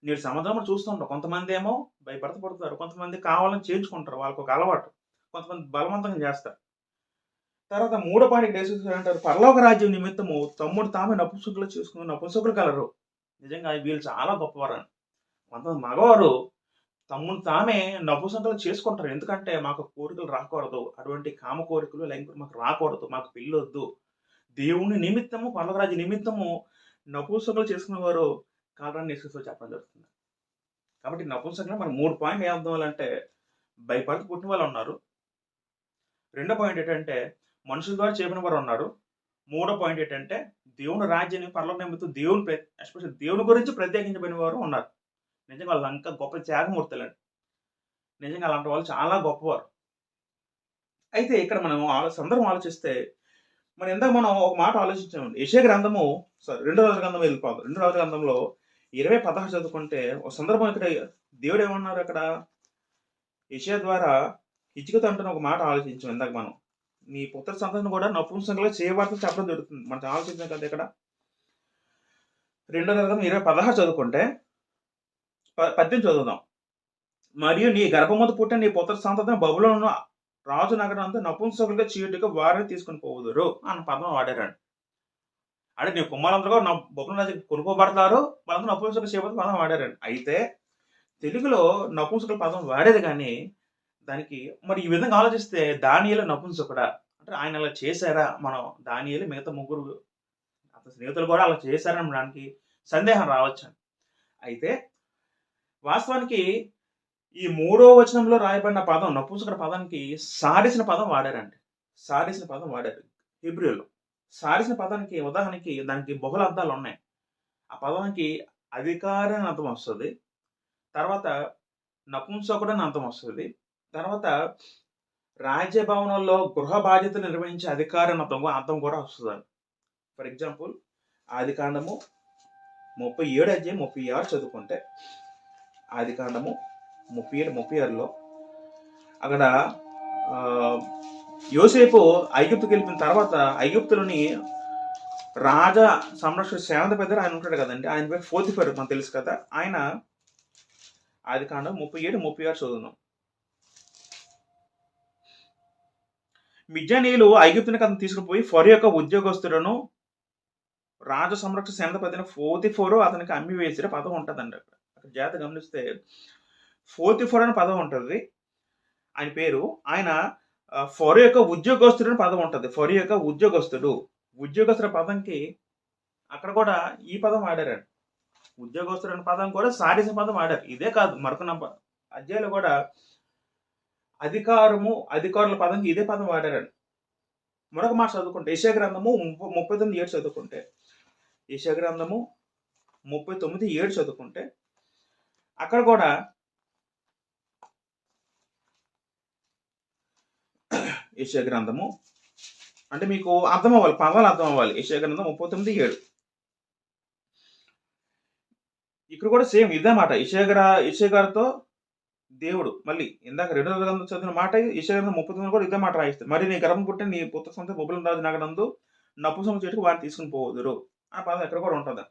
Speaker 1: నేడు సమాజంలో చూస్తుంటాం, కొంతమంది ఏమో భయపడత పడుతారు, కొంతమంది కావాలని చేయించుకుంటారు, వాళ్ళకి ఒక అలవాటు, కొంతమంది బలవంతంగా చేస్తారు. తర్వాత మూడో పాయింట్ అంటారు, పరలోక రాజ్యం నిమిత్తము తమ్ముడు తామే నపుంసకులు చేసుకుని నపుంసకులు కలరు. నిజంగా వీళ్ళు చాలా గొప్పవారని. కొంతమంది మగవారు తమ్ముడు తామే నపుంసకులు చేసుకుంటారు. ఎందుకంటే మాకు కోరికలు రాకూడదు, అటువంటి కామ కోరికలు లేకపోతే మాకు రాకూడదు, మాకు పెళ్ళొద్దు, దేవుని నిమిత్తము పరలోక రాజ్య నిమిత్తము నపుంసకులు చేసుకునే వారు కాలాన్ని యేసుక్రీస్తు చెప్పడం జరుగుతుంది. కాబట్టి నపుంసకులు మనం 3 పాయింట్లు ఏం అర్థం అంటే, భయపడి పుట్టిన వాళ్ళు ఉన్నారు. రెండో పాయింట్ ఏంటంటే మనుషుల ద్వారా చేయబడిన వారు ఉన్నారు. మూడో పాయింట్ ఏంటంటే దేవుని రాజ్యాన్ని పరలోక నిమిత్తం ఎస్పెషల్ దేవుని గురించి ప్రత్యేకించబడిన వారు ఉన్నారు. నిజంగా వాళ్ళు ఇంకా గొప్ప త్యాగమూర్తులండి. నిజంగా అలాంటి వాళ్ళు చాలా గొప్పవారు. అయితే ఇక్కడ మనం సందర్భం ఆలోచిస్తే, మనం ఒక మాట ఆలోచించామండి. యెషయా గ్రంథము 2వ రాజుల గ్రంథం వెళ్ళిపోదాం. 2వ రాజుల గ్రంథంలో 20:16 చదువుకుంటే ఒక సందర్భం ఇక్కడ దేవుడు ఏమన్నారు, అక్కడ యెషయా ద్వారా హిజ్కియాతో అంటున్న ఒక మాట ఆలోచించాం ఇందాక మనం. నీ పుత్ర సంతానం కూడా నపుంసకులుగా చేయబడుతుంది చెప్పడం జరుగుతుంది. మనం ఆలోచించాం కదా ఇక్కడ. 2వ గ్రంథం 20:16 చదువుకుంటే 18 చదువుదాం. మరియు నీ గర్భముతో పుట్టిన నీ పుత్ర సంతానం బబులోను రాజు నగరం అంతా నపుంసకులుగా చీటుగా వారిని తీసుకుని పోవుదురు అన్న పదం వాడారండి. అంటే నీ కుమారులందరూ కూడా బబులోను రాజు కొనుక్కోబడతారు, వాళ్ళందరూ నపుంసకులు చేయబోతున్న పదం వాడారండి. అయితే తెలుగులో నపుంసకుల పదం వాడేది కానీ దానికి మరి ఈ విధంగా ఆలోచిస్తే దానియేలు నపుంసకుడా అంటే ఆయన అలా చేశారా? మనం దానియేలు మిగతా ముగ్గురు అతని స్నేహితులు కూడా అలా చేశారనడానికి సందేహం రావచ్చు. అయితే వాస్తవానికి ఈ 3వ వచనంలో రాయబడిన పదం నపుంసకుడు పదానికి సారిసిన పదం వాడారండి. సారిసిన పదం వాడారు హీబ్రూలో. సారిసిన పదానికి ఉదాహరణకి దానికి బహుళ అర్థాలు ఉన్నాయి. ఆ పదానికి అధికారి అని అర్థం వస్తుంది, తర్వాత నపుంసకుడు అని అర్థం వస్తుంది, తర్వాత రాజ్యభవనంలో గృహ బాధ్యతలు నిర్వహించే అధికారి అని అర్థం కూడా వస్తుంది. ఫర్ ఎగ్జాంపుల్ ఆదికాండము 37:36 చదువుకుంటే, ఆదికాండము 37:36లో అక్కడ యోసేపు ఐగుప్తుకి వెళ్ళిన తర్వాత ఐగుప్తులోని రాజ సంరక్షణ సేవంత పెద్ద ఆయన ఉంటాడు కదండి, ఆయన పేరు పోతిఫర్, మనకు తెలుసు కదా. ఆయన ఆదికాండం 37:36 చదువుదాం. మిద్యానీయులు ఐగుప్తునికి అతను తీసుకుపోయి ఫరో యొక్క ఉద్యోగస్తులను రాజ సంరక్షణ సేనాధిపతి పోతిఫరు అతనికి అమ్మి వేసిన పదం ఉంటుందండి. అక్కడ జాగ్రత్త గమనిస్తే పోతిఫరు అనే పదం ఉంటుంది, ఆయన పేరు. ఆయన ఫరో యొక్క ఉద్యోగస్తుడు అని పదం ఉంటుంది. ఫరో యొక్క ఉద్యోగస్తుల పదంకి అక్కడ కూడా ఈ పదం వాడారండి. ఉద్యోగస్తుడు అనే పదం కూడా సారిసిన పదం వాడారు. ఇదే కాదు, మరొక అధ్యాయులు కూడా అధికారుల పదంకి ఇదే పదం వాడారండి. మరొక మాట చదువుకుంటే యెషయా గ్రంథము 39:7 చదువుకుంటే, యెషయా గ్రంథము 39:7 చదువుకుంటే అక్కడ కూడా యెషయా గ్రంథము అంటే మీకు అర్థం అవ్వాలి, పదాలు అర్థం అవ్వాలి. యెషయా గ్రంథం 39:7 ఇక్కడ కూడా సేమ్ ఇదే మాట. యెషయా గారితో దేవుడు మళ్ళీ ఇందాక 2వ గ్రంథం చదివిన మాట యెషయా గ్రంథం 39 కూడా ఇదే మాట రాయిస్తారు. మరి నీ గర్భం పుట్టిన నీ పుత్ర సంతానం బబులోను రాజు నగరందు నపుంసకం చేటుకు వారిని తీసుకుని పోవుదురు ఆ పదం ఎక్కడ కూడా ఉంటుంది.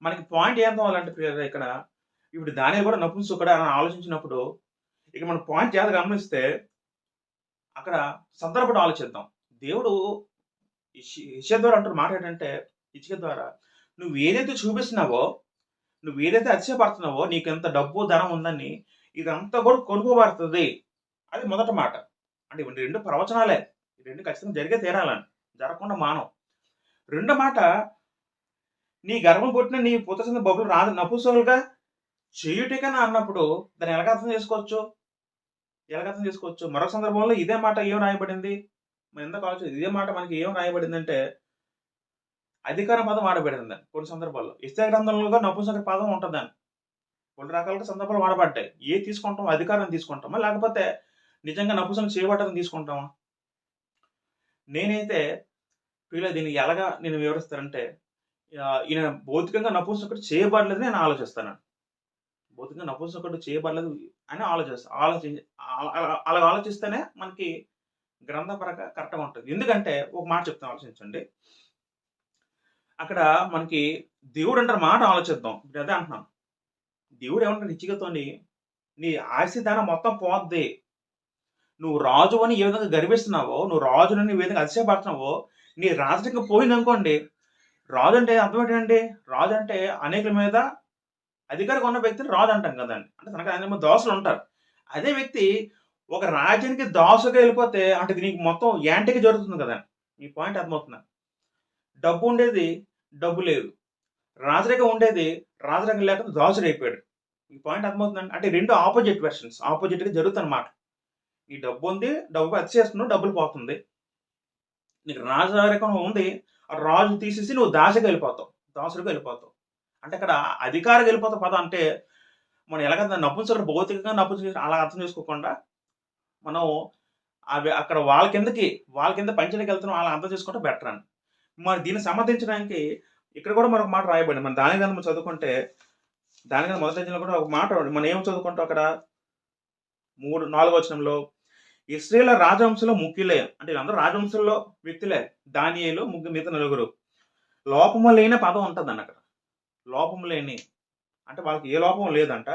Speaker 1: మనకి పాయింట్ ఏం కావాలంటే ఇక్కడ ఇప్పుడు దానియేలు కూడా నపుంసకుడు అని ఆలోచించినప్పుడు ఇక మన పాయింట్ ఏదో గమనిస్తే అక్కడ సందర్భం ఆలోచిద్దాం. దేవుడు యెషయా ద్వారా అంటున్న మాట ఏంటంటే, హిజ్కియా ద్వారా నువ్వు ఏదైతే చూపిస్తున్నావో, నువ్వు ఏదైతే అతిశయపడుతున్నావో, నీకు ఎంత డబ్బు ధనం ఉందని ఇదంతా కూడా కొనుక్కోబడుతుంది. అది మొదటి మాట. అంటే 2 ప్రవచనాలే, 2 ఖచ్చితంగా జరిగే తీరాలని, జరగకుండా మానం. రెండో మాట, నీ గర్భం పుట్టిన నీ పుత్ర సంతానం బబులు రాజు నపుంసకులుగా చేయుటికని అన్నప్పుడు దాన్ని ఎలాగ అర్థం చేసుకోవచ్చు? మరొక సందర్భంలో ఇదే మాట ఏం రాయబడింది, మనం ఎందుకు ఆలోచన ఇదే మాట మనకి ఏం రాయబడింది అంటే అధికార పదం వాడబడింది కొన్ని సందర్భాల్లో. యెషయా గ్రంథంలో నపుంసక పదం ఉంటుందని. కొన్ని రకాలుగా సందర్భాలు వాడబడ్డాయి. ఏది తీసుకుంటాం? అధికారాన్ని తీసుకుంటామా? లేకపోతే నిజంగా నపుంసకుని చేయబడ్డాన్ని తీసుకుంటామా? నేనైతే దీన్ని ఎలాగా నేను వివరిస్తానంటే ఈయన భౌతికంగా నపుంసకుడు చేయబడలేదని నేను ఆలోచిస్తానండి. భౌతికంగా నపుంసకుడు చేయబడలేదు అని అలా ఆలోచిస్తేనే మనకి గ్రంథపరంగా కరెక్ట్‌గా ఉంటది. ఎందుకంటే ఒక మాట చెప్తాను ఆలోచించండి. అక్కడ మనకి దేవుడంటారు మాట ఆలోచిద్దాం. ఇప్పుడు అదే అంటున్నాను. దేవుడు ఏమంటాడు నిశ్చితతోని నీ ఆస్తిధనం మొత్తం పోద్ది. నువ్వు రాజు అని ఏ విధంగా గర్విస్తున్నావో, నువ్వు రాజునని ఏ విధంగా అతిశయపడుతున్నావో, నీ రాజరికం పోయిందనుకోండి. రాజు అంటే అర్థం ఏంటండి? రాజు అంటే అనేకుల మీద అధికారంగా ఉన్న వ్యక్తిని రాజు అంటాం కదండీ. అంటే తనకు అనేక మంది దాసులు ఉంటారు. అదే వ్యక్తి ఒక రాజ్యానికి దాసుగా వెళ్ళిపోతే అంటే దీనికి మొత్తం యాంటీగా జరుగుతుంది కదండీ. ఈ పాయింట్ అర్థమవుతుందా? డబ్బు ఉండేది, డబ్బు లేదు. రాజరికం ఉండేది, రాజరికం లేకుండా దాసుడైపోయాడు. ఈ పాయింట్ అర్థమవుతుందండి. అంటే 2 ఆపోజిట్ వెర్షన్స్ ఆపోజిట్‌గా జరుగుతుందన్నమాట. ఈ డబ్బు ఉంది, డబ్బు అతిశేస్తున్నావు, డబ్బులు పోతుంది. నీకు రాజరికం ఉంది, ఆ రాజు తీసేసి నువ్వు దాసుడిగా వెళ్ళిపోతావు. అంటే అక్కడ అధికారిగా వెళ్ళిపోతావు పదం అంటే మనం ఎలాగ నపుంసకుడు భౌతికంగా నపుంసకుడు అలా అర్థం చేసుకోకుండా మనం అవి అక్కడ వాళ్ళ కింద పంచడానికి వెళ్తున్నాం అలా అర్థం చేసుకుంటే బెటర్ అని. మరి దీన్ని సమర్థించడానికి ఇక్కడ కూడా మరొక మాట రాయబడింది. మన దాని గ్రంథం చదువుకుంటే దాని గ్రంథం మొదటి అధ్యాయంలో కూడా ఒక మాట మనం ఏం చదువుకుంటాం అక్కడ 4వ వచనంలో ఇశ్రాయేలు రాజవంశంలో ముఖ్యులే అంటే వీళ్ళందరూ రాజవంశంలో వ్యక్తులే. దానియేలు మిగతా నలుగురు. లోపము లేని పదం ఉంటుందండి అక్కడ. లోపము లేని అంటే వాళ్ళకి ఏ లోపం లేదంట.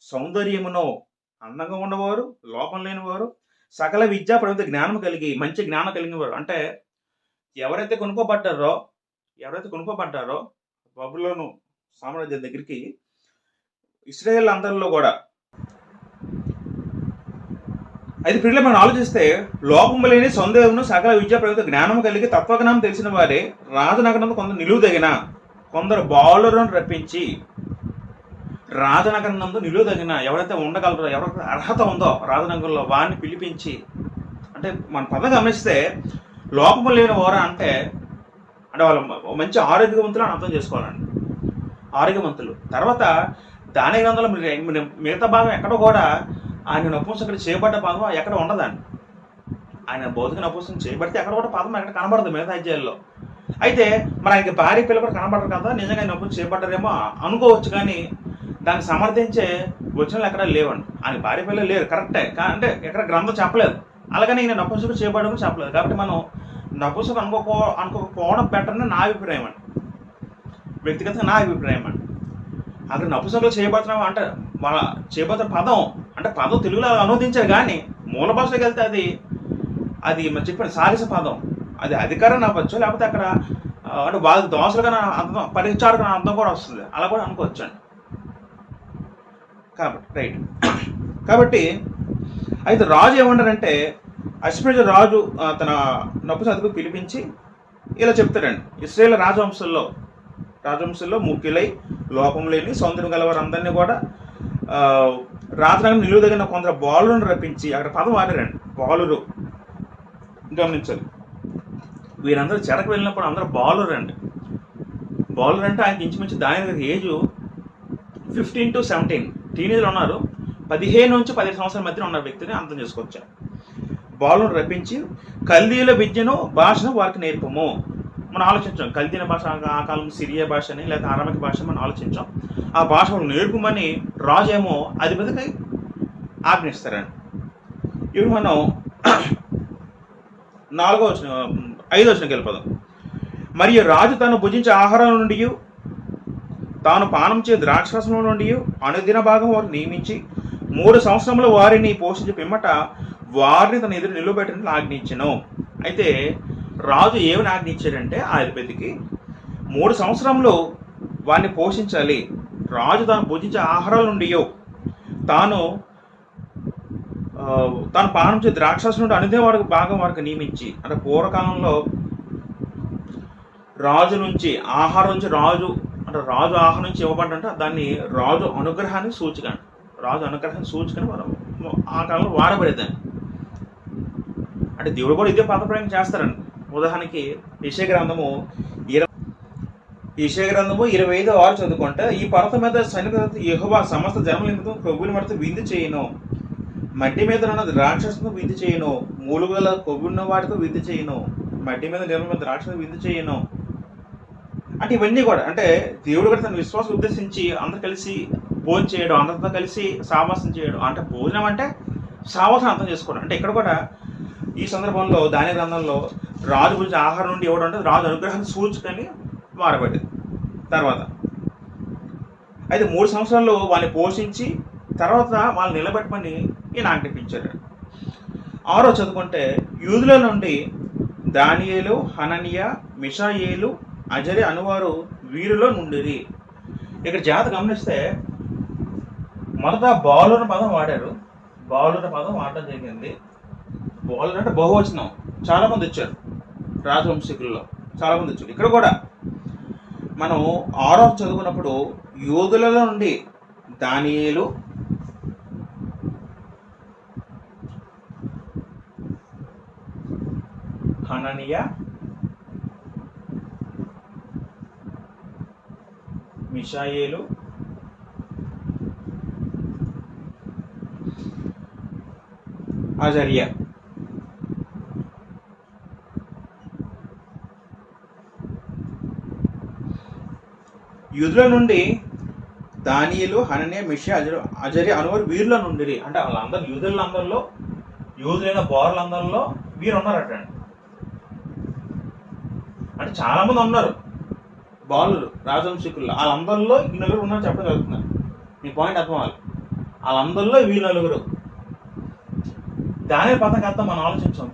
Speaker 1: సౌందర్యమునో అందంగా ఉన్నవారు, లోపం లేనివారు, సకల విద్యా ప్రవృత్తి జ్ఞానం కలిగి మంచి జ్ఞానం కలిగిన వారు. అంటే ఎవరైతే కొనుక్కోబడ్డారో బబులోను సామ్రాజ్యం దగ్గరికి ఇశ్రాయేల్ అందరిలో కూడా అయితే పిల్లలు మనం ఆలోచిస్తే లోపము లేని సౌందర్యమును సకల విద్యా ప్రవృత్తి జ్ఞానం కలిగి తత్వజ్ఞానం తెలిసిన వారే రాజనగరంలో కొందరు నిలువుదగిన కొందరు బాలులను రప్పించి రాజనగరం నందు నిలువదగిన ఎవరైతే ఉండగలరో ఎవరైతే అర్హత ఉందో రాజనగరంలో వారిని పిలిపించి అంటే మన పదం గమనిస్తే లోపము లేని వారా అంటే వాళ్ళు మంచి ఆరోగ్యవంతులు అని అర్థం చేసుకోవాలండి. ఆరోగ్యవంతులు. తర్వాత దాని గ్రంథంలో మిగతా భాగం ఎక్కడ కూడా ఆయన నపుంసకుడు చేయబడ్డ పదం ఎక్కడ ఉండదండి. ఆయన భౌతిక నపుంసకం చేయబడితే ఎక్కడ కూడా పదం ఎక్కడ కనబడదు మిగతా అధ్యాయాల్లో. అయితే మరి ఆయనకి భార్య పిల్లలు కూడా కనబడరు కదా, నిజంగా ఆయన నపుంసకం చేయబడ్డారేమో అనుకోవచ్చు. కానీ దాన్ని సమర్థించే వచనాలు ఎక్కడ లేవండి. ఆయన భార్య పిల్లలు లేరు కరెక్టే, అంటే ఎక్కడ గ్రంథం చెప్పలేదు. అలాగని ఈయన నపుంసకుడు చేయబడమని చెప్పలేదు. కాబట్టి మనం నపుంసకం అనుకోకపోవడం బెటర్ అని నా అభిప్రాయం అండి. వ్యక్తిగతంగా నా అభిప్రాయం అండి. అక్కడ నపుంసకులు చేయబడుతున్నాం అంటే వాళ్ళ చేయబోతున్న పదం అంటే పదం తెలుగులో అనువదించారు కానీ మూల భాషలోకి వెళ్తే అది మనం చెప్పిన సాలిస పదం. అది అధికారం అవ్వచ్చు, లేకపోతే అక్కడ అంటే వాళ్ళకి దోసలుగా అర్థం పరిచారుగా అర్థం కూడా వస్తుంది. అలా కూడా అనుకోవచ్చు అండి. కాబట్టి రైట్. కాబట్టి అయితే రాజు ఏమంటారంటే అశ్వజ రాజు తన నపుంసకుడు పిలిపించి ఇలా చెప్తాడండి. ఇశ్రాయేలు రాజవంశంలో ముఖ్యులై లోపం లేని సౌందర్యం గలవారు అందరినీ కూడా రాజనగరం నిలువదగిన కొందరు బాలులను రప్పించి అక్కడ పదం వాడారండి. బాలురు గమనించాలి. వీరందరూ చెరకు వెళ్ళినప్పుడు అందరూ బాలురు అండి. బాలురు అంటే ఆయనకి ఇంచుమించు దాని ఏజ్ 15 to 17 టీనేజ్లో ఉన్నారు. 15 నుంచి 17 సంవత్సరాల మధ్యన ఉన్న వ్యక్తిని అర్థం చేసుకోవచ్చు. బాలును రప్పించి కల్దీల విద్యను భాషను వారికి నేర్పము. మనం ఆలోచించాం కల్దీన భాష ఆ కాలం సిరియా భాషని లేదా అరామిక్ భాష మనం ఆలోచించాం. ఆ భాష నేర్పమని రాజు ఏమో అధిపతికి ఆజ్ఞిస్తారండి. ఇప్పుడు మనం 5వ వచనంకి వెళ్ళిపోదాం. మరియు రాజు తాను భుజించే ఆహారం నుండి తాను పానం చే ద్రాక్షరసంలో నుండి అనుదిన భాగం వారు నియమించి 3 సంవత్సరములు వారిని పోషించి పిమ్మట వారిని తన ఎదురు నిలబెట్టని ఆజ్ఞించను. అయితే రాజు ఏమని ఆజ్ఞించాడంటే ఆ అధిపతికి 3 సంవత్సరములు వారిని పోషించాలి. రాజు తాను భుజించే ఆహారాల నుండి తాను పానం చే ద్రాక్షరసం నుండి అనుదిన వారికి భాగం వారికి నియమించి అంటే పూర్వకాలంలో రాజు నుంచి ఆహారం నుంచి రాజు ఆహారం నుంచి ఇవ్వబడ్డంటే దాన్ని రాజు అనుగ్రహానికి సూచికని మనం ఆ కాలంలో వాడబడేదాన్ని. అంటే దేవుడు కూడా ఇదే పదప్రయోగం చేస్తారండి. ఉదాహరణకి యెషయా గ్రంథము యెషయా గ్రంథము 25:6 చదువుకుంటే, ఈ పర్వతం మీద సన్నిధి యెహోవా సమస్త జనముల నిమిత్తం కొవ్వుని మడత విందు చేయను, మట్టి మీద ఉన్న ద్రాక్షను విందు చేయను, మూలుగల కొవ్వున్న వాటితో విందు చేయను, మట్టి మీద జనముల ద్రాక్షను విందు చేయను. అంటే ఇవన్నీ కూడా అంటే దేవుడు కూడా తన విశ్వాసం ఉద్దేశించి అందరు కలిసి భోజనం చేయడం, అందరితో కలిసి సావాసం చేయడం. అంటే భోజనం అంటే సావాసం అర్థం చేసుకోవడం. అంటే ఇక్కడ కూడా ఈ సందర్భంలో దాని గ్రంథంలో రాజు గురించి ఆహారం నుండి ఇవ్వడం అంటే రాజు అనుగ్రహాన్ని సూచకని మారబడింది. తర్వాత అయితే 3 సంవత్సరాలు వాళ్ళని పోషించి తర్వాత వాళ్ళని నిలబెట్టమని ఈయన ఆజ్ఞాపించారు. 6 చదువుకుంటే, యూదుల నుండి దానియేలు, హననియా, మిషాయేలు, అజరి అనువారు వీరిలో నుండిరి. ఇక్కడ జాగ్రత్త గమనిస్తే మొదట బాలుర పదం వాడారు. బాలుర పదం వాడడం జరిగింది. బాలురు అంటే బహువచనం, చాలా మంది వచ్చారు. రాజవంశీకుల్లో చాలా మంది వచ్చారు. ఇక్కడ కూడా మనం 6 చదువుకున్నప్పుడు యూదులలో నుండి దానియేలు, హననియా, మిషాయేలు, అజరియా. యూదుల నుండి దానియేలు, హననియా, మిషా, అజరి అనువారు వీరిలో నుండి. అంటే వాళ్ళందరూ యూదులందరిలో, యూదులైన బోర్లందరిలో వీరు ఉన్నారట. అంటే చాలా మంది ఉన్నారు బాలురు రాజవంశీకుల్లో. వాళ్ళందరిలో ఈ నలుగురు ఉన్నారు చెప్పడం జరుగుతున్నారు. మీ పాయింట్ అర్థం అవ్వాలి. వాళ్ళందరిలో వీళ్ళు నలుగురు. దాని పథకంతా మనం ఆలోచించాం.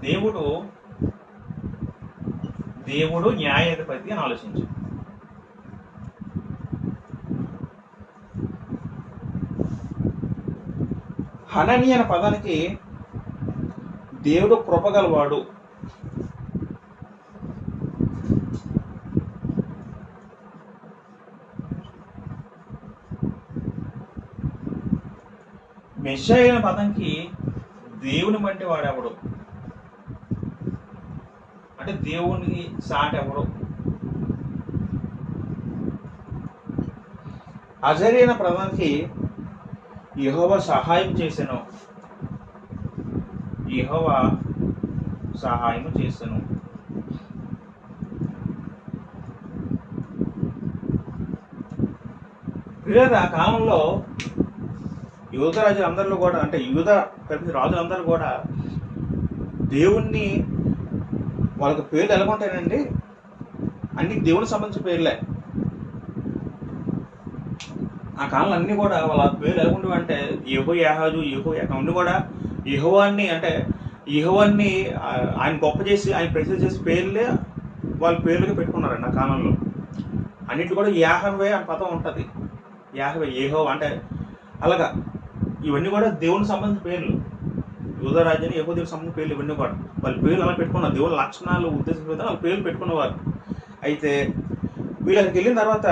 Speaker 1: దేవుడు న్యాయాధిపతి అని ఆలోచించాం. హనని అనే పదానికి దేవుడు కృపగలవాడు, మెషాయి అనే పదంకి దేవుని వంటి వాడెవడు, అంటే దేవునికి సాటి ఎవడు. అజరి అనే పదానికి యెహోవా సహాయం చేసెను, యెహోవా సహాయం చేసెను. ఆ కాలంలో యూద రాజులందరిలో కూడా, అంటే యూద కలిపి రాజులందరూ కూడా దేవుణ్ణి, వాళ్ళకి పేర్లు ఎలా ఉంటాయండి, అన్ని దేవునికి సంబంధించిన పేర్లే. ఆ కాలంలో అన్నీ కూడా వాళ్ళ పేర్లు ఎలా ఉండేవి అంటే యెహోయాహాజు, అన్ని కూడా యెహోవాని, అంటే యెహోవాని ఆయన గొప్ప చేసి ఆయన ప్రసిద్ధి చేసి పేర్లే వాళ్ళ పేర్లుగా పెట్టుకున్నారండి ఆ కాలంలో. అన్నింటి కూడా యాహవే అనే పదం ఉంటుంది. యాహవే, యెహోవా అంటే అలాగా. ఇవన్నీ కూడా దేవునికి సంబంధించిన పేర్లు. యూద రాజ్యాన్ని యెహోవా దేవునికి సంబంధించిన పేర్లు ఇవన్నీ కూడా వాళ్ళ పేర్లు అలా పెట్టుకున్నారు. దేవుని లక్షణాలు ఉద్దేశించిన వాళ్ళ పేర్లు పెట్టుకున్నవారు. అయితే వీళ్ళకి వెళ్ళిన తర్వాత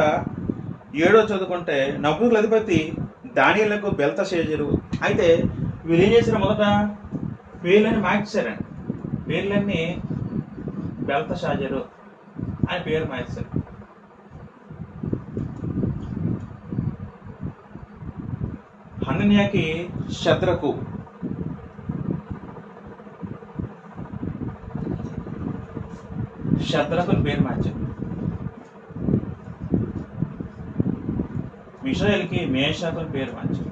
Speaker 1: 7 చదువుకుంటే, నబూకద్నెజరు అధిపతి దానియేలుకు బెల్తషాజరు. అయితే వీళ్ళు ఏం చేశారు, మొదట పేర్లన్నీ మార్చేశారండి. పేర్లన్నీ బెల్తషాజరు అని పేరు మార్చేశారు. హనన్యాకి శద్రకు, శద్రకుని పేరు మార్చారు. మిషాయేలుకి మేషాకుని పేరు మార్చారు.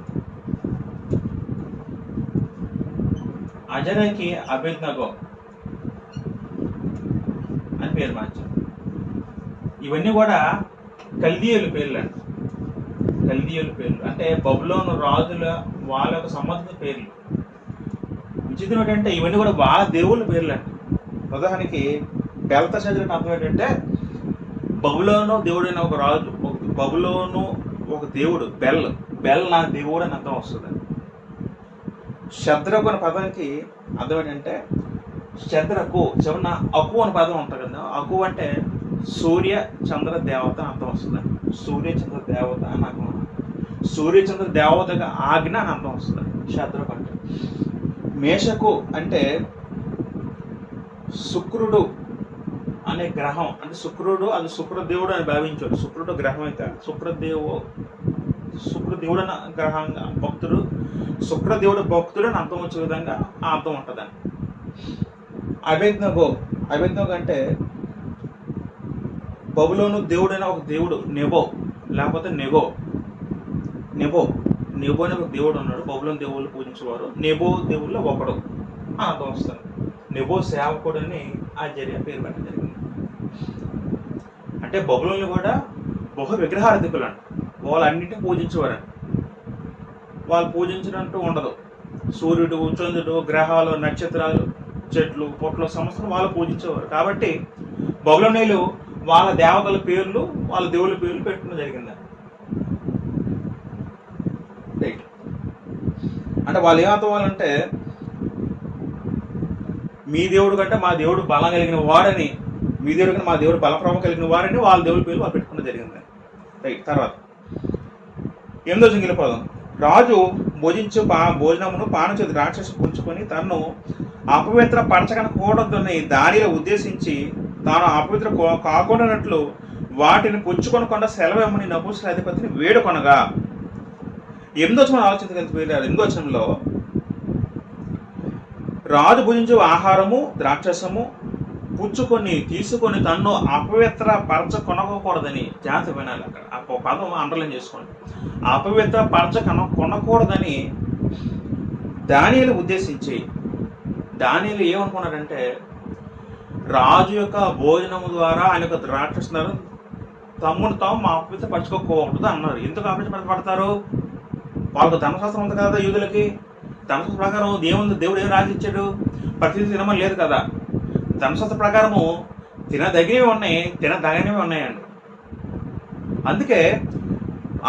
Speaker 1: అజరాకి అబేద్నగో అని పేరు మార్చారు. ఇవన్నీ కూడా కల్దీయుల పేర్లు అండి. కల్దీయుల పేర్లు అంటే బబులోను రాజుల వాళ్ళ యొక్క సంబంధించిన పేర్లు. విచిత్రం ఏంటంటే ఇవన్నీ కూడా వాళ్ళ దేవుళ్ళ పేర్లు అండి. ఉదాహరణకి బెల్తషాజరు అర్థం ఏంటంటే బబులోను దేవుడైన ఒక రాజు, బబులోను ఒక దేవుడు, బెల్ నా దేవుడు అని అర్థం వస్తుంది. శద్రకు అనే పదానికి అర్థం ఏంటంటే శద్రకు చివరిన అకు అనే పదం ఉంటుంది కదా. అకు అంటే సూర్య చంద్ర దేవత అని అర్థం వస్తుంది. సూర్య చంద్ర దేవత అని అర్థం, సూర్య చంద్ర దేవతగా ఆజ్ఞ అని అర్థం వస్తుంది శద్రకు అంటే. మేషకు అంటే శుక్రుడు అనే గ్రహం, అంటే శుక్రుడు, అది శుక్రదేవుడు అని భావించాడు. శుక్రుడు గ్రహం అయితే శుక్రదేవుడు అన్న గ్రహంగా భక్తుడు, శుక్రదేవుడు భక్తుడు అని అర్థం వచ్చే విధంగా ఆ అర్థం ఉంటుందని. అబేద్నగో అంటే బబులోను దేవుడైన ఒక దేవుడు నెబో, లేకపోతే నెబో అనే ఒక దేవుడు ఉన్నాడు. బబులోను దేవుళ్ళు పూజించేవారు. నెబో దేవుల్లో ఒకడు అని అర్థం వస్తుంది. నెబో సేవకుడు అని ఆచార్య పేరు పెట్టడం జరిగింది. అంటే బబులోన్లు కూడా బహు విగ్రహారాధికులు అంట. వాళ్ళు అన్నింటినీ పూజించేవారంట. వాళ్ళు పూజించినట్టు ఉండదు. సూర్యుడు, చంద్రుడు, గ్రహాలు, నక్షత్రాలు, చెట్లు, పొట్లు, సంవత్సరం వాళ్ళు పూజించేవారు. కాబట్టి బబులోనీయులు వాళ్ళ దేవతల పేర్లు, వాళ్ళ దేవుళ్ళ పేర్లు పెట్టడం జరిగింది. రైట్. అంటే వాళ్ళు ఏమర్థం వాళ్ళంటే మీ దేవుడు కంటే మా దేవుడు బలం కలిగిన వాడని, మీ దేవుడు కంటే మా దేవుడు బలప్రభావం కలిగిన వాడని వాళ్ళ దేవుడి పేర్లు వాళ్ళు పెట్టుకోవడం జరిగింది. రైట్. తర్వాత 8వ జింగిలి పదం. రాజు భోజనమును పానం చేతి రాక్షసు పుంజుకొని తనను అపవిత్ర పరచకూడదని దానిలో ఉద్దేశించి తాను అపవిత్ర కాకుండానట్లు వాటిని పుచ్చుకొనకుండా సెలవేమని నపుంసకుల అధిపతిని వేడుకొనగా. 8వ వచనం ఆలోచించగలిగారు. 8వ వచనంలో రాజు భుజించు ఆహారము ద్రాక్షసము తీసుకొని తన్ను అపవిత్ర కొనకూడదని, జాగ్రత్త వినాలి. అక్కడ ఆ పదం అండర్లైన్ చేసుకోండి. అపవిత్ర కొనకూడదని దానియేలు ఉద్దేశించి, దానియేలు ఏమనుకున్నాడంటే రాజు యొక్క భోజనము ద్వారా ఆయన యొక్క ద్రాక్షసున్నారు తమ్మును తాము అపవిత్ర పరచుకోకూడదు అన్నారు. ఎందుకు అపవిత్రపడతారు? వాళ్ళకు ధర్మశాస్త్రం ఉంది కదా యూదులకి. ధర్మశాస్త్ర ప్రకారం దేవుడు ఏం రాసిచ్చాడు? ప్రతిదీ తినమని లేదు కదా. ధర్మశాస్త్ర ప్రకారము తినదగినవి ఉన్నాయి, తినదగినవి ఉన్నాయండి. అందుకే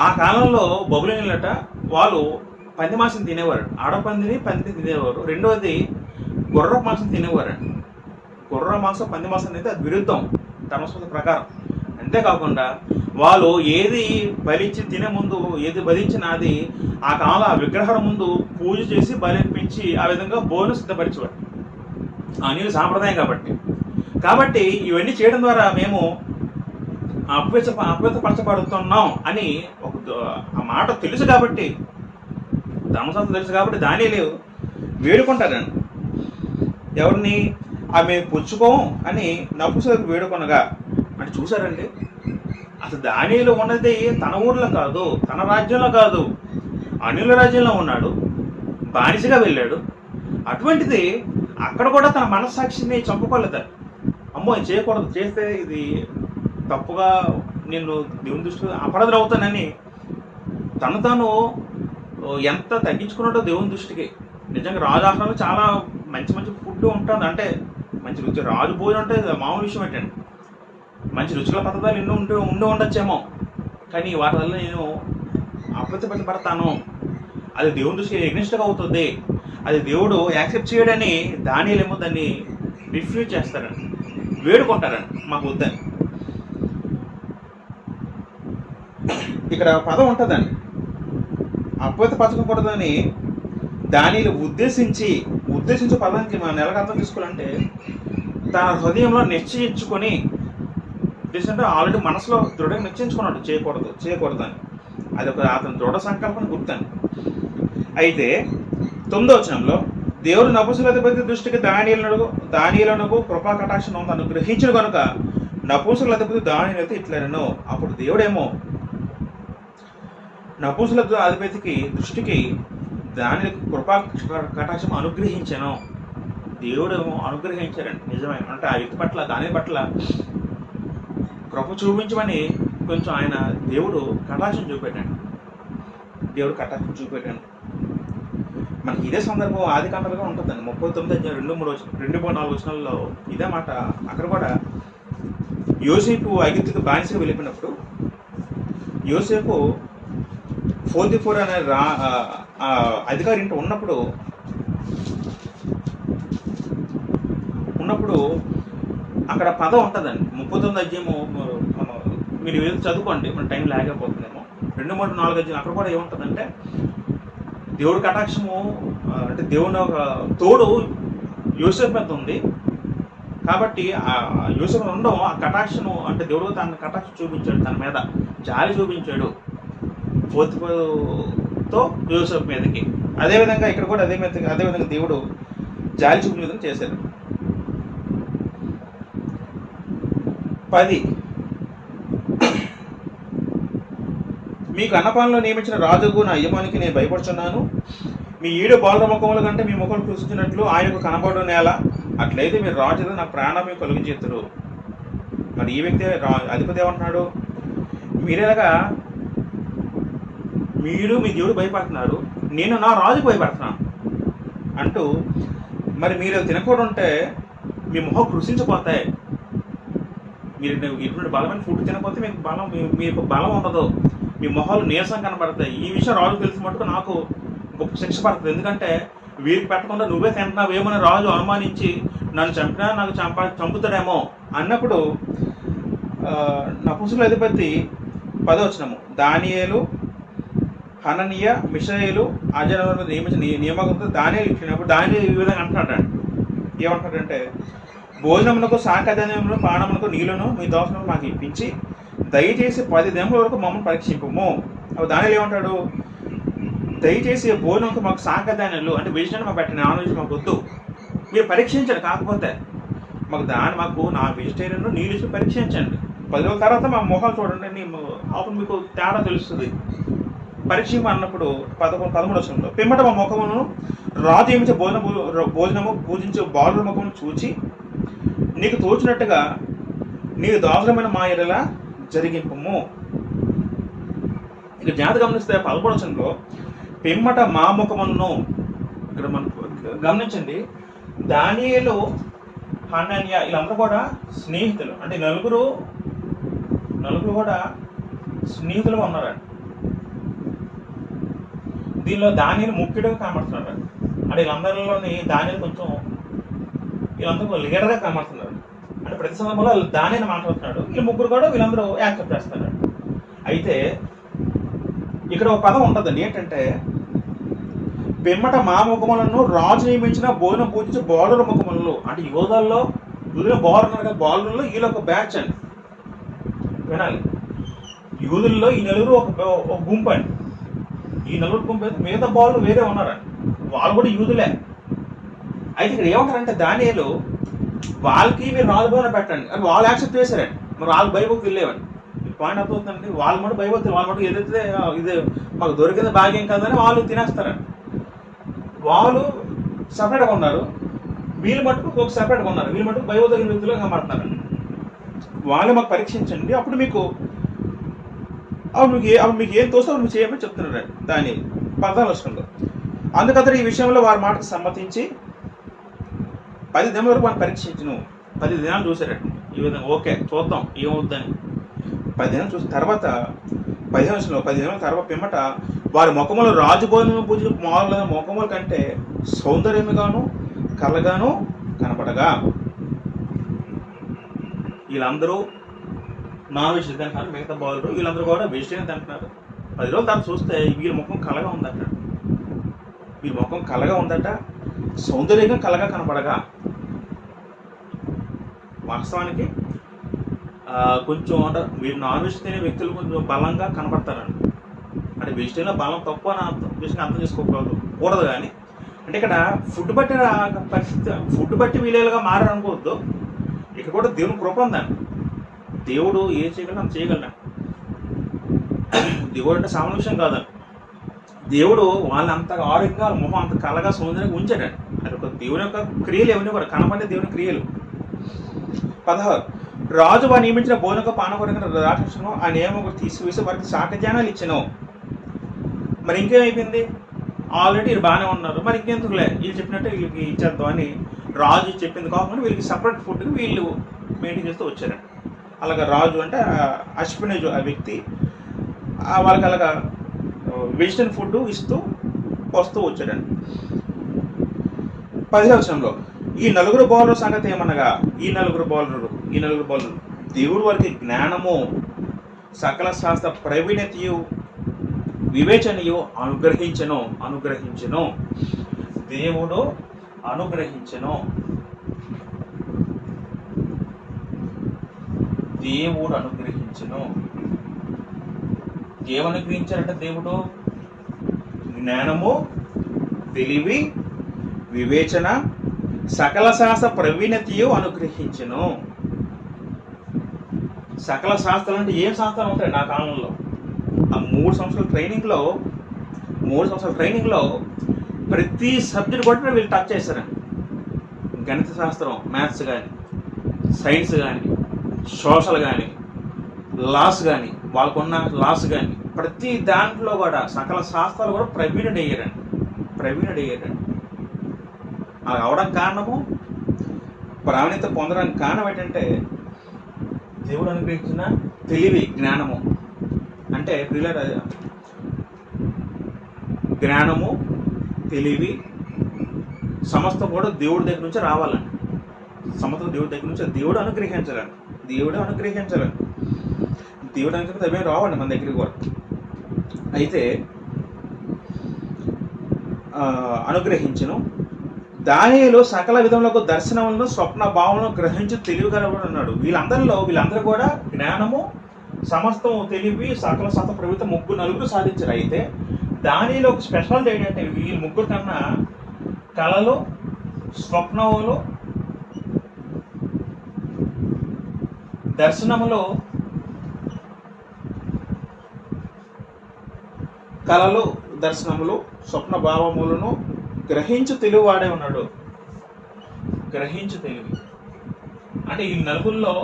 Speaker 1: ఆ కాలంలో బబులోనీయులట వాళ్ళు పంది మాంసం తినేవారు. ఆడపందిని తినేవారు. రెండవది గుర్ర మాంసం తినేవారు. గుర్ర మాంసం, పంది మాంసం అయితే అది విరుద్ధం ధర్మశాస్త్ర ప్రకారం. అంతేకాకుండా వాళ్ళు ఏది బలిచ్చి తినే ముందు, ఏది బలించినా అది ఆ కాలంలో ఆ విగ్రహం ముందు పూజ చేసి బలిపించి ఆ విధంగా భోజనం సిద్ధపరిచేవారు. ఆ నీళ్ళు సాంప్రదాయం కాబట్టి ఇవన్నీ చేయడం ద్వారా మేము అపవిత్రపరచబడుతున్నాం అని ఆ మాట తెలుసు కాబట్టి, ధర్మశాస్త్రం తెలుసు కాబట్టి దానియేలు వేడుకుంటారండి. ఎవరిని? ఆమె పుచ్చుకోం అని నపుంసకులకు వేడుకొనగా. అంటే చూసారండి, అసలు దానియేలు ఉన్నది తన ఊర్లో కాదు, తన రాజ్యంలో కాదు, అన్యుల రాజ్యంలో ఉన్నాడు, బానిసగా వెళ్ళాడు. అటువంటిది అక్కడ కూడా తన మనస్సాక్షిని చంపుకోలేదు. అమ్మో ఇది చేయకూడదు, చేస్తే ఇది తప్పుగా నేను దేవుని దృష్టిలో అపరాధులు అవుతానని తాను ఎంత తగ్గించుకున్నాడో దేవుని దృష్టికి. నిజంగా రాజు ఆహారంలో చాలా మంచి ఫుడ్ ఉంటుంది. అంటే మంచి రుచి, రాజు భోజనం అంటే మామూలు విషయం ఏంటండి. మంచి రుచికల పదార్థాలు ఎన్నో ఉండి ఉండొచ్చేమో, కానీ వాటి వల్ల నేను అపవిత్రపడతాను, అది దేవుని దృష్టికి ఎగ్నెస్ట్గా అవుతుంది, అది దేవుడు యాక్సెప్ట్ చేయడని దానియేలేమో దాన్ని రిఫ్యూజ్ చేస్తారని, వేడుకుంటారని మాకు వద్దని. ఇక్కడ పదం ఉంటుందండి, అపవిత్రపరచకూడదని దానియేలు ఉద్దేశించి పదానికి మనం నెలకు అర్థం చేసుకోవాలంటే తన హృదయంలో నిశ్చయించుకొని, అంటే ఆల్రెడీ మనసులో దృఢంగా నిశ్చయించుకున్నాడు చేయకూడదు అని. అది ఒక అతని దృఢ సంకల్పం గుర్తండి. అయితే 9వ వచనంలో దేవుడు నపుంసకుల దృష్టికి దానియేలునకు కృపా కటాక్షం అనుగ్రహించిన కనుక నపుంసకుల దానియేలు ఇట్లనను. అప్పుడు దేవుడేమో నపుంసకుల అధిపతికి దృష్టికి దానియేలుకు కృపా కటాక్షం అనుగ్రహించాను. దేవుడేమో అనుగ్రహించారండి. నిజమే. అంటే ఆ వ్యక్తి పట్ల, దాని పట్ల కృప చూపించమని కొంచెం ఆయన దేవుడు కటాక్షం చూపెట్టాడు. మనకి ఇదే సందర్భం ఆది కాండలుగా ఉంటుందండి. 39:2-4 వచనాల్లో ఇదే మాట. అక్కడ కూడా యోసేపు ఐగుప్తుకు బానిసగా వెళ్ళిపోయినప్పుడు యోసేపు పోతీఫర్ అనే అధికారి ఇంట ఉన్నప్పుడు అక్కడ పదం ఉంటుందండి. 39 అధ్యాయము మీరు ఏదో చదువుకోండి, మన టైం లేకపోతుందేమో. 2-3-4 అధ్యాయం అక్కడ కూడా ఏముంటుందంటే దేవుడి కటాక్షము, అంటే దేవుని ఒక తోడు యోసేపు మీద ఉంది. కాబట్టి ఆ యూసఫ్ ఉండడం ఆ కటాక్షను అంటే దేవుడు తన కటాక్ష చూపించాడు, తన మీద జాలి చూపించాడు పోతిఫరుతో యూసఫ్ మీదకి. అదేవిధంగా ఇక్కడ కూడా అదేవిధంగా దేవుడు జాలి చూపించే విధంగా చేశారు. 10 మీకు అన్నపానంలో నియమించిన రాజుకు నా యజమానికి నేను భయపడుచున్నాను. మీ 7 బాలుర ముఖముల కంటే మీ ముఖం కృషించినట్లు ఆయనకు కనబడు నేల. అట్లయితే మీరు రాజు నా ప్రాణం కలిగించేస్తారు. మరి ఈ వ్యక్తి అధిపతి ఏమంటున్నాడు? మీరేలాగా మీరు మీ దేవుడు భయపడుతున్నారు, నేను నా రాజుకు భయపడుతున్నాను అంటూ, మరి మీరు తినకూడదు ఉంటే మీ మొహం కృషించిపోతాయి. మీరు ఇటువంటి బలమైన ఫుడ్ తినకపోతే మీకు బలం ఉండదు, మీ మొహాలు నీరసం కనబడతాయి. ఈ విషయం రాజు తెలిసి మటుకు నాకు గొప్ప శిక్ష పడుతుంది. ఎందుకంటే వీరికి పెట్టకుండా నువ్వే తింటున్నావేమని రాజు అనుమానించి నన్ను చంపినా నాకు చంపుతాడేమో అన్నప్పుడు నపుంసకుల అధిపతి 10వ వచనము, దానియేలు, హననీయ, మిషాయేలు, అజర్య నియమించిన నియామకంతో దానియేలు ఇచ్చినప్పుడు దానియేలు ఈ విధంగా అంటున్నాడు. ఏమంటాడంటే, భోజనమునకు సాకధాన్యమును పానమునకు నీళ్లను మీ దోషను మాకు ఇప్పించి దయచేసి 10 దినముల వరకు మమ్మల్ని పరీక్షింపము. దానిలో ఏమంటాడు? దయచేసి భోజనంకు మాకు సాకధాన్యాలు అంటే వెజిటేరియన్ మాకు పెట్టండి, నాన్ వెజ్ మాకు వద్దు, మీరు పరీక్షించండి. కాకపోతే మాకు నా వెజిటేరియన్ నీళ్ళు ఇచ్చి పరీక్షించండి. 10 రోజుల తర్వాత మా మొహాలు చూడండి, అప్పుడు మీకు తేడా తెలుస్తుంది. పరీక్ష అన్నప్పుడు 13 వచనంలో, పిమ్మట మా ముఖమును రాజు ఏమించే భోజనము పూజించే బాలుల ముఖమును చూచి నీకు తోచినట్టుగా నీకు దాసులమైన మా ఎడల జరిగింపము. ఇక జాగ్రత్త గమనిస్తే 11వ వచనంలో పిమ్మట మా ముఖమును, ఇక్కడ మనం గమనించండి, దానియేలు, హనన్య వీళ్ళందరూ కూడా స్నేహితులు. అంటే నలుగురు కూడా స్నేహితులుగా ఉన్నారండి. దీనిలో దానియేలు ముఖ్యుడిగా కనబడుతున్నాడు. అంటే వీళ్ళందరిలోని దానియేలు వీళ్ళందరూ లీడర్గా కనబడుతున్నారు. అంటే ప్రతి సందర్భంలో దానిని మాట్లాడుతున్నాడు. వీళ్ళు ముగ్గురు కూడా వీళ్ళందరూ యాక్సెప్ట్ చేస్తున్నారు. అయితే ఇక్కడ ఒక పదం ఉంటుందండి, ఏంటంటే పిమ్మట మా ముఖములను రాజు నియమించిన భోజనం పూజించే బాలుల ముఖములలో. అంటే యోధాల్లో బాలులలో వీళ్ళు ఒక బ్యాచ్ అండి. వినాలి, యూదుల్లో ఈ నలుగురు ఒక గుంపు అండి. ఈ నలుగురు గుంపు మిగతా బాలు వేరే ఉన్నారండి, వాళ్ళు కూడా యూదులే. అయితే ఇక్కడ ఏమంటారంటే దానియేలు వాళ్ళకి మీరు రాజు భవనం పెట్టండి అని వాళ్ళు యాక్సెప్ట్ చేశారండి. మరి వాళ్ళు భయభక్తి వెళ్ళేవండి. ఈ పాయింట్ అర్థమవుతుందండి, వాళ్ళు మటు భయభక్తి, వాళ్ళ మటు ఏదైతే ఇది మాకు దొరికింది భాగ్యం కాదని వాళ్ళు తినేస్తారండి. వాళ్ళు సపరేట్గా ఉన్నారు, వీళ్ళు మటుకు ఒక సపరేట్గా ఉన్నారు. వీళ్ళు మటుకు భయభక్తి వ్యక్తులుగా కనబడుతున్నారండి. వాళ్ళు మాకు పరీక్షించండి, అప్పుడు మీకు ఏం తోస్తే మీరు చేయమని చెప్తున్నారండి. దాని 14వ వచనంలో, అందుకతడు ఈ విషయంలో వారి మాటకు సమ్మతించి 10 దినాల వరకు మనం పరీక్షించను. 10 దినాలు చూసారండి. ఈ విధంగా ఓకే చూద్దాం ఏమవుద్దని. 10 దినాలు చూసిన తర్వాత 15 దినాల తర్వాత పిమ్మట వారి ముఖములు రాజభోజనం పూజ మామూలుగా ముఖముల కంటే సౌందర్యముగాను కలగాను కనపడగా, వీళ్ళందరూ నాన్ వెజిటేరియన్ తింటున్నారు, మిగతా బాలురు వీళ్ళందరూ కూడా వెజిటేరియన్ తింటున్నారు. 10 రోజుల తర్వాత చూస్తే వీళ్ళ ముఖం కలగా ఉందట. వీళ్ళ ముఖం కలగా ఉందట, సౌందర్యంగా కలగా కనపడగా. వాస్తవానికి కొంచెం మీరు నాన్ వెజ్ తినే వ్యక్తులు కొంచెం బలంగా కనపడతారండి. అంటే వెజిటేరియన్లో బలం తక్కువ అని అర్థం చేసుకోకూడదు. కానీ అంటే ఇక్కడ ఫుడ్ బట్టి పరిస్థితి, ఫుడ్ బట్టి వీళ్ళగా మారారనుకోవద్దు. ఇక్కడ కూడా దేవుని కృప ఉందండి. దేవుడు ఏం చేయగలడు అంత చేయగలడు. దేవుడు అంటే సామాన్య విషయం కాదండి. దేవుడు వాళ్ళని అంత ఆరోగ్యంగా మొహం అంత కలగా సౌందర్యంగా ఉంచాడండి. అది ఒక దేవుని యొక్క క్రియలు ఎవరిని కూడా కనపడే దేవుని క్రియలు. 16 రాజు వారు నియమించిన భోజనక పానకొరక రాక్షసును ఆ నియమం తీసివేసి వారికి శాఖజానాలు ఇచ్చాను. మరి ఇంకేమైపోయింది? ఆల్రెడీ వీళ్ళు బాగానే ఉన్నారు, మరి ఇంకెందుకులే వీళ్ళు చెప్పినట్టు వీళ్ళకి ఇచ్చేద్దాం అని రాజు చెప్పింది కాకుండా వీళ్ళకి సపరేట్ ఫుడ్కి వీళ్ళు మెయింటైన్ చేస్తూ వచ్చారండి. అలాగా రాజు అంటే అశ్వినేజు ఆ వ్యక్తి వాళ్ళకి అలాగా వెజిటేరియన్ ఫుడ్ ఇస్తూ వస్తూ వచ్చాడండి. 10వ వచనంలో ఈ నలుగురు బౌలర్ సంగతి ఏమనగా, ఈ నలుగురు బౌలరు దేవుడు వారికి జ్ఞానము సకల శాస్త్ర ప్రవీణతయు వివేచనయు అనుగ్రహించెను. దేవుడు అనుగ్రహించెను. దేవుడు అనుగ్రహించును. ఏమనుగ్రహించారంటే దేవుడు జ్ఞానము, తెలివి, వివేచన, సకల శాస్త్ర ప్రవీణతయు అనుగ్రహించును. సకల శాస్త్రాలు అంటే ఏం శాస్త్రాలు ఉంటాయి నా కాలంలో? ఆ 3 సంవత్సరాల ట్రైనింగ్లో ప్రతి సబ్జెక్ట్ కూడా వీళ్ళు టచ్ చేశారండి. గణిత శాస్త్రం, మ్యాథ్స్ కానీ, సైన్స్ కానీ, సోషల్ కానీ, లాస్ కానీ, వాళ్ళకున్న లాస్ కానీ, ప్రతి దాంట్లో కూడా సకల శాస్త్రాలు కూడా ప్రవీణుడు అయ్యారండి. అలా అవడం కారణము, ప్రావీణ్యత పొందడానికి కారణం ఏంటంటే దేవుడు అనుగ్రహించిన తెలివి, జ్ఞానము. అంటే జ్ఞానము, తెలివి సమస్తం కూడా దేవుడి దగ్గర నుంచి రావాలండి. సమస్తం దేవుడి దగ్గర నుంచి దేవుడు అనుగ్రహించాలండి. దేవుడు అనుగ్రహించకపోతే అవేం రావండి మన దగ్గరికి కూడా. అయితే అనుగ్రహించను. దానిలో సకల విధములకు దర్శనములను, స్వప్న భావనను గ్రహించి తెలివిగలవాడు అన్నాడు. వీళ్ళందరూ కూడా జ్ఞానము, సమస్తము, తెలివి, సకల శాస్త్ర ప్రవృత్తి 3 సాధించారు. అయితే దానిలో ఒక స్పెషాలిటీ ఏంటంటే వీళ్ళు 3 కన్నా కళలు, స్వప్నములు, దర్శనములో కళలు, దర్శనములు, స్వప్న భావములను గ్రహించు తెలివి వాడే ఉన్నాడు. గ్రహించు తెలివి అంటే ఈ నలుగురిలో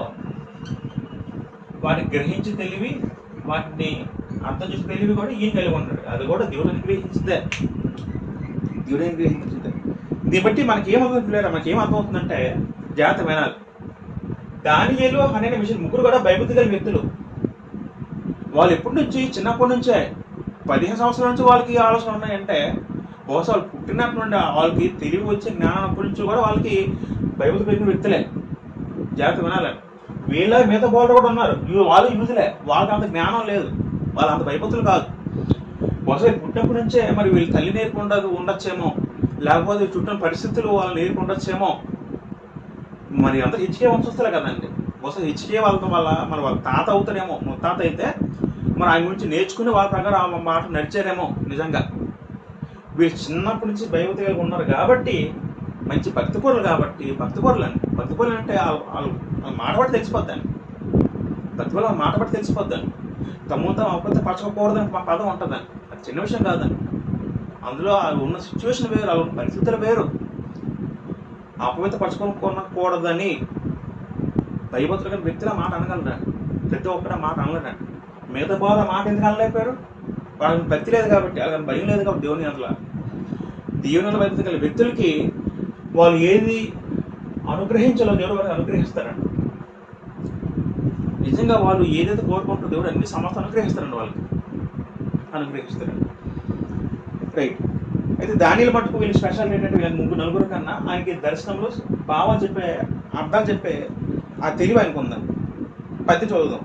Speaker 1: వాటిని గ్రహించు తెలివి, వాటిని అర్థం చేసే తెలివి కూడా ఈయన కలిగి ఉన్నాడు. అది కూడా దేవుడు అనుగ్రహించిందే. దీన్ని బట్టి మనకేం అర్థమవుతుందంటే జాగ్రత్త వినాలి. దానియేలు అనే విషయం 3 కూడా భయభక్తి కలిగిన వ్యక్తులు. వాళ్ళు చిన్నప్పటి నుంచే 15 సంవత్సరాల నుంచి వాళ్ళకి ఆలోచన ఉన్నాయంటే బహుశా వాళ్ళు పుట్టినప్పటి నుండి వాళ్ళకి తెలివి వచ్చే జ్ఞానప్పటి నుంచి కూడా వాళ్ళకి భయభక్తి కలిగిన వ్యక్తులే. జాగ్రత్త వినాలి. వీళ్ళ మిగతా వాళ్ళు కూడా ఉన్నారు, వాళ్ళు యూజులే, వాళ్ళకి అంత జ్ఞానం లేదు, వాళ్ళు అంత భయభక్తులు కాదు. బహుశా పుట్టినప్పటి నుంచే మరి వీళ్ళు తల్లి ఉండొచ్చేమో, లేకపోతే చుట్టూ పరిస్థితులు వాళ్ళు ఉండొచ్చేమో. మరి అంతా హెచ్కే వంశస్థులే కదండి. బహుశా హెచ్కే వాళ్ళ వాళ్ళ తాత అవుతారేమో, ముత్తాత అయితే మరి ఆయన గురించి నేర్చుకుని వాళ్ళ ప్రకారం ఆ మాట నడిచారేమో. నిజంగా వీళ్ళు చిన్నప్పటి నుంచి భయభక్తి కలిగి ఉన్నారు కాబట్టి మంచి భక్తిపరులు అంటే వాళ్ళు మాట బట్టి తెలిసిపోద్దండి. భక్తిపరులు మాట బట్టి తెలిసిపోద్దండి. తమను అపవిత్ర పరచకూడదని మా పదం ఉంటుందండి. అది చిన్న విషయం కాదండి. అందులో ఉన్న సిచ్యువేషన్ వేరు, వాళ్ళ పరిస్థితులు వేరు. అపవిత్ర పరచుకోకూడదని భయభక్తులు కానీ వ్యక్తుల మాట అనగలరండి. ప్రతి ఒక్కట మాట అనలేరండి. మిగతా బాధ మాట ఎందుకు అనలేకపోయారు? వాళ్ళకి భక్తి లేదు కాబట్టి, వాళ్ళకి భయం లేదు కాబట్టి దేవుని అందులో భక్తి కలిగిన వ్యక్తులకి వాళ్ళు ఏది అనుగ్రహించాలో దేవుడు వారికి అనుగ్రహిస్తారండి. నిజంగా వాళ్ళు ఏదైతే కోరుకుంటారో దేవుడు అన్ని సమస్త అనుగ్రహిస్తారండి. రైట్. అయితే దానిలో మటుకు వీళ్ళు స్పెషల్ ఏంటంటే వీళ్ళకి 3 కన్నా ఆయనకి దర్శనంలో భావాలు చెప్పే, అర్థాలు చెప్పే ఆ తెలివి ఆయనకు ఉందండి. 10 చదువుదాం.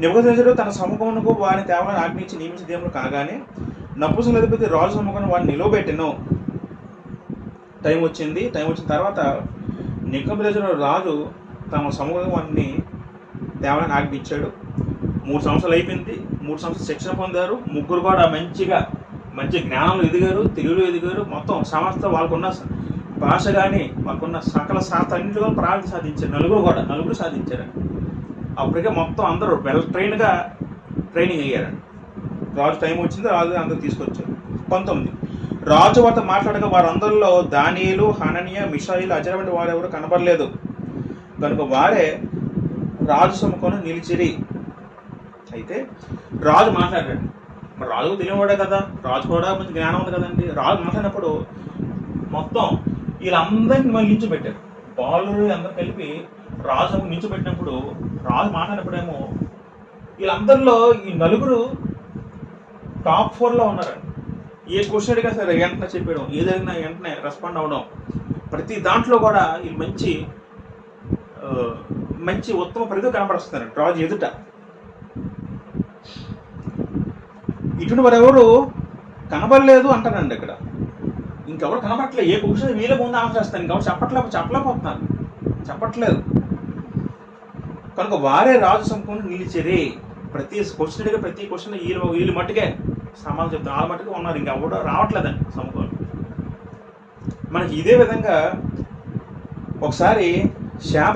Speaker 1: నెబుకద్నెజరు తన సముఖమునకు వారిని తేవాలని ఆజ్ఞించి నియమించిన దేవుడు కాగానే నపుంసకుల అధిపతి రాజు సముఖాన్ని వాడిని నిలవబెట్టెను. టైం వచ్చిన తర్వాత నెబుకద్నెజరు రాజు తమ సముఖంగా వాడిని తేవాలని ఆజ్ఞించాడు. 3 సంవత్సరాలు అయిపోయింది. 3 సంవత్సరాలు శిక్షణ పొందారు. 3 కూడా మంచి జ్ఞానంలో ఎదిగారు, తెలుగులో ఎదిగారు. మొత్తం సమస్త వాళ్ళకున్న భాష కానీ వాళ్ళకున్న సకల శాస్త్రాన్నింటిలో కూడా ప్రాణాలు సాధించారు. 4 సాధించారు. అప్పటికే మొత్తం అందరూ వెల్ ట్రైనింగ్ అయ్యారండి. రాజు టైం వచ్చింది, రాజు అందరూ తీసుకొచ్చారు. 19 రాజు వారితో మాట్లాడగా వారందరిలో దానియేలు, హనన్యా, మిషాయిలు, అజర వంటి వారెవరు కనబడలేదు కనుక వారే రాజు సముఖంలో నిలిచిరి. అయితే రాజు మాట్లాడాడు. మరి రాజుకు తెలియవాడే కదా, రాజు కూడా మంచి జ్ఞానం ఉంది కదండి. రాజు మాట్లాడినప్పుడు మొత్తం వీళ్ళందరినీ మళ్ళీ నిల్చోబెట్టారు. బాలు అందరూ కలిపి రాజు నిల్చోబెట్టినప్పుడు రాజు మాట్లాడినప్పుడేమో వీళ్ళందరిలో ఈ 4 టాప్ 4లో ఉన్నారండి. ఏ క్వశ్చన్ అడిగా సరే వెంటనే చెప్పడం, ఏదైనా వెంటనే రెస్పాండ్ అవ్వడం. ప్రతి దాంట్లో కూడా వీళ్ళు మంచి ఉత్తమ ప్రతిభ కనపరుస్తున్నారు రాజు ఎదుట. ఇటువంటి వారెవరు కనబడలేదు అంటారండి ఇక్కడ. ఇంకెవరు కనబడట్లేదు. ఏ క్వశ్చన్ వీళ్ళ ముందు ఆన్సర్ చేస్తాను, ఇంకెవరు చెప్పట్లేదు. కనుక వారే రాజు సముఖంలో నిలిచిరి. ప్రతి క్వశ్చన్ వీళ్ళు మట్టుకే సమాధానం చెప్తారు. వాళ్ళ మట్టుకే ఉన్నారు, ఇంకా ఎవడో రావట్లేదండి సముఖంలో. మనకి ఇదే విధంగా ఒకసారి శాప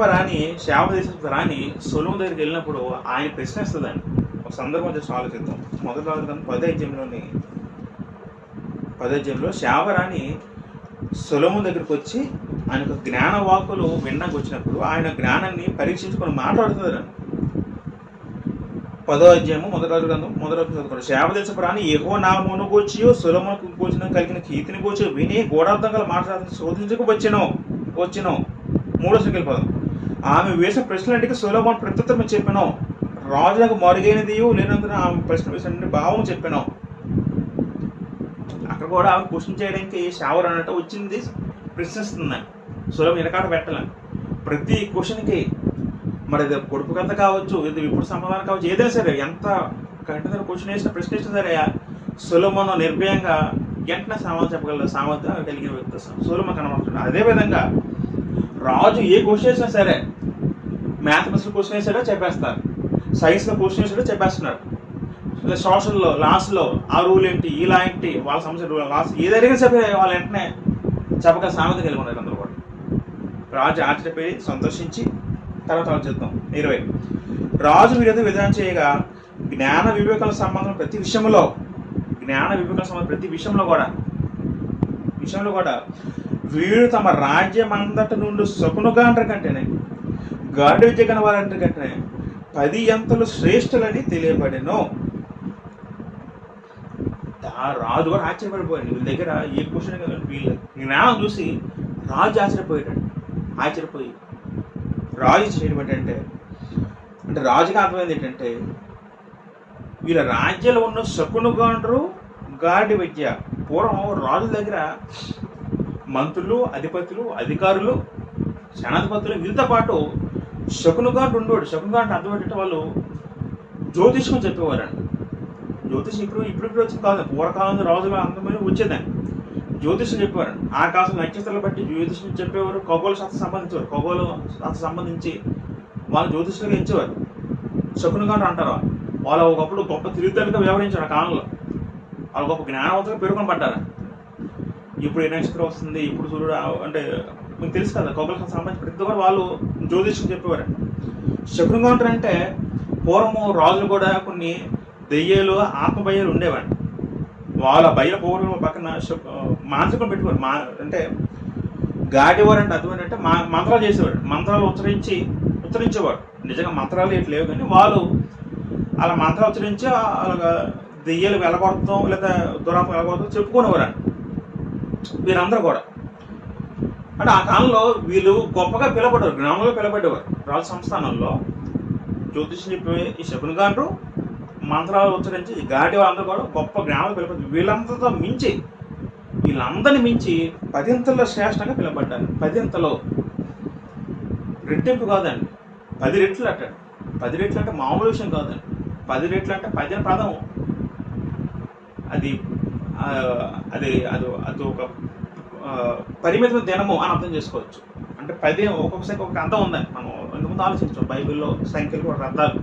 Speaker 1: దేశపు రాణి సొలొమోను దగ్గరికి వెళ్ళినప్పుడు ఆయన ప్రశ్నిస్తుందండి. ఒక సందర్భం చేసి ఆలోచిద్దాం. మొదటి రాజు గ్రంథం 10వ అధ్యాయంలో శాపరాణి సొలొమోను దగ్గరికి వచ్చి ఆయనకు జ్ఞాన వాక్కులు వినడానికి వచ్చినప్పుడు ఆయన జ్ఞానాన్ని పరీక్షించుకొని మాట్లాడుతుందండి. 10వ అధ్యాయము మొదటి రాజు చదువుకోండి. శాపదేశపు రాణి యెహోవా నామమును గూర్చి సొలొమోనుకు భోజనం కలిగిన కీర్తిని గూర్చి విని గూఢార్థం గల మాట్లాడుతూ శోధించుకు వచ్చెను. 3వ సంఖ్యల పదం. ఆమె వేసిన ప్రశ్నలంటికి సొలొమోను ప్రత్యుత్తరం చెప్పాను. రాజులకు మరుగైనది లేనందున ఆమె ప్రశ్న వేసిన భావం చెప్పాను. అక్కడ కూడా ఆమె క్వశ్చన్ చేయడానికి షావర్ అన్నట్టు వచ్చింది, ప్రశ్నిస్తుందని సొలొమోను వెనకాట పెట్టాలని. ప్రతి క్వశ్చన్కి మరి ఇది పొడుపు కథ కావచ్చు, ఇది ఇప్పుడు సమాధానం కావచ్చు, ఏదైనా సరే ఎంత కంటిన్యూ క్వశ్చన్ వేసిన ప్రశ్న వేసినా సరే సొలొమోను నిర్భయంగా వెంటనే సమాధానం చెప్పగల సామర్థ్యం కలిగిన వ్యక్తి సొలొమోను కనబడుతుంది. అదేవిధంగా రాజు ఏ క్వశ్చన్ వేసినా సరే, మ్యాథమెటిక్స్ క్వశ్చన్ వేసాడో చెప్పేస్తారు, సైన్స్లో క్వశ్చన్ వేసాడో చెప్పేస్తున్నారు, సోషల్లో లాస్లో ఆ రూల్ ఏంటి, ఇలా ఏంటి, వాళ్ళ సమస్య రూల్ లాస్ట్ ఏదైనా చెప్పే వాళ్ళు వెంటనే చెప్పగల సామెత కలిగి ఉన్నారు అందరూ కూడా. రాజు ఆశ్చర్యపోయి సంతోషించి తర్వాత ఆలోచిద్దాం. 20. రాజు వీరితో విధానం చేయగా జ్ఞాన వివేకాల సంబంధం ప్రతి విషయంలో కూడా వీరు తమ రాజ్యం అంతటి నుండి శకునుగా అంటారు కంటేనే, గాడి విద్య కన వారంటారు కంటేనే 10 అంతలు శ్రేష్ఠులని తెలియబడెను. రాజు కూడా ఆశ్చర్యపడిపోయాడు. వీళ్ళ దగ్గర ఏ క్వశ్చన్ వీళ్ళ జ్ఞానం చూసి రాజు ఆశ్చర్యపోయి రాజు చేయబట్టి అంటే రాజుకి అర్థమైంది ఏంటంటే వీళ్ళ రాజ్యాలు ఉన్న శకునుగాండ్రు గాడి విద్య. పూర్వం రాజుల దగ్గర మంత్రులు, అధిపతులు, అధికారులు, సేనాధిపతులు వీళ్ళతో పాటు శకునుగాండ్రు ఉండేవాడు. శకునుగాండ్రు అర్థం ఏంటంటే వాళ్ళు జ్యోతిష్కం చెప్పేవారండి. జ్యోతిషం ఇప్పుడు వచ్చింది కాదు, పూర్వకాలంలో రాజులు అందమైన వచ్చేదాన్ని జ్యోతిషం చెప్పేవారు. ఆకాశం నక్షత్రాలు బట్టి జ్యోతిషం చెప్పేవారు. ఖగోళ శాస్త్రం సంబంధించి వాళ్ళు జ్యోతిషులుగా ఇచ్చేవారు. శకునుగాండ్రు అంటారు. వాళ్ళు ఒకప్పుడు గొప్ప తెలివితేటలుగా వ్యవహరించారు. ఆ కాలంలో వాళ్ళు గొప్ప జ్ఞానవంతులుగా పేరుకొని పడ్డారు. ఇప్పుడు ఏ నక్షత్రం వస్తుంది, ఇప్పుడు సూర్యుడు అంటే మీకు తెలుసు కదా, ఖగోళ శాస్త్రం సంబంధించి ప్రతి ఒక్కరు వాళ్ళు జ్యోతిషం చెప్పేవారు. శకునుగాండ్రు అంటే పూర్వము రాజులు కూడా కొన్ని దెయ్యాలు, ఆత్మభయాలు ఉండేవాడు. వాళ్ళ భయాల పోవడం పక్కన మాంత్రికం పెట్టేవారు. అంటే గాడివారు అంటే అర్థం ఏంటంటే మంత్రాలు చేసేవాడు. మంత్రాలు ఉచ్చరించేవాడు. నిజంగా మంత్రాలు ఇట్లా లేవు, కానీ వాళ్ళు అలా మంత్రాలు ఉచ్చరించి అలాగా దెయ్యాలు వెళ్ళగొడతాం లేదా దురాత్మ వెళ్ళగొడతాం చెప్పుకునేవారు. వీరందరూ కూడా అంటే ఆ కాలంలో వీళ్ళు గొప్పగా పిలబడ్డారు, గ్రామంలో పిలబడ్డేవారు. రాజు సంస్థానంలో జ్యోతిషం చెప్పే ఈ శకునుగాండ్రు మంత్రాలు ఉచ్చరించి గాడి వాళ్ళందరూ కూడా గొప్ప జ్ఞానం పిలబడ్డారు. వీళ్ళందరినీ మించి 10 అంతల్లో శ్రేష్టంగా పిలబడ్డారు. 10 అంతలో రెట్టింపు కాదండి, 10 రెట్లు అంటాడు. 10 రెట్లు అంటే మామూలు విషయం కాదండి. 10 రెట్లు అంటే 10 అనే పదం అది ఒక పరిమితమైన దినము అని అర్థం చేసుకోవచ్చు. అంటే 10 ఒక్కొక్కసారి ఒక అర్థం ఉందని మనం ఇంతకుముందు ఆలోచించాం. బైబిల్లో సంఖ్యలు కూడా అర్థాలు.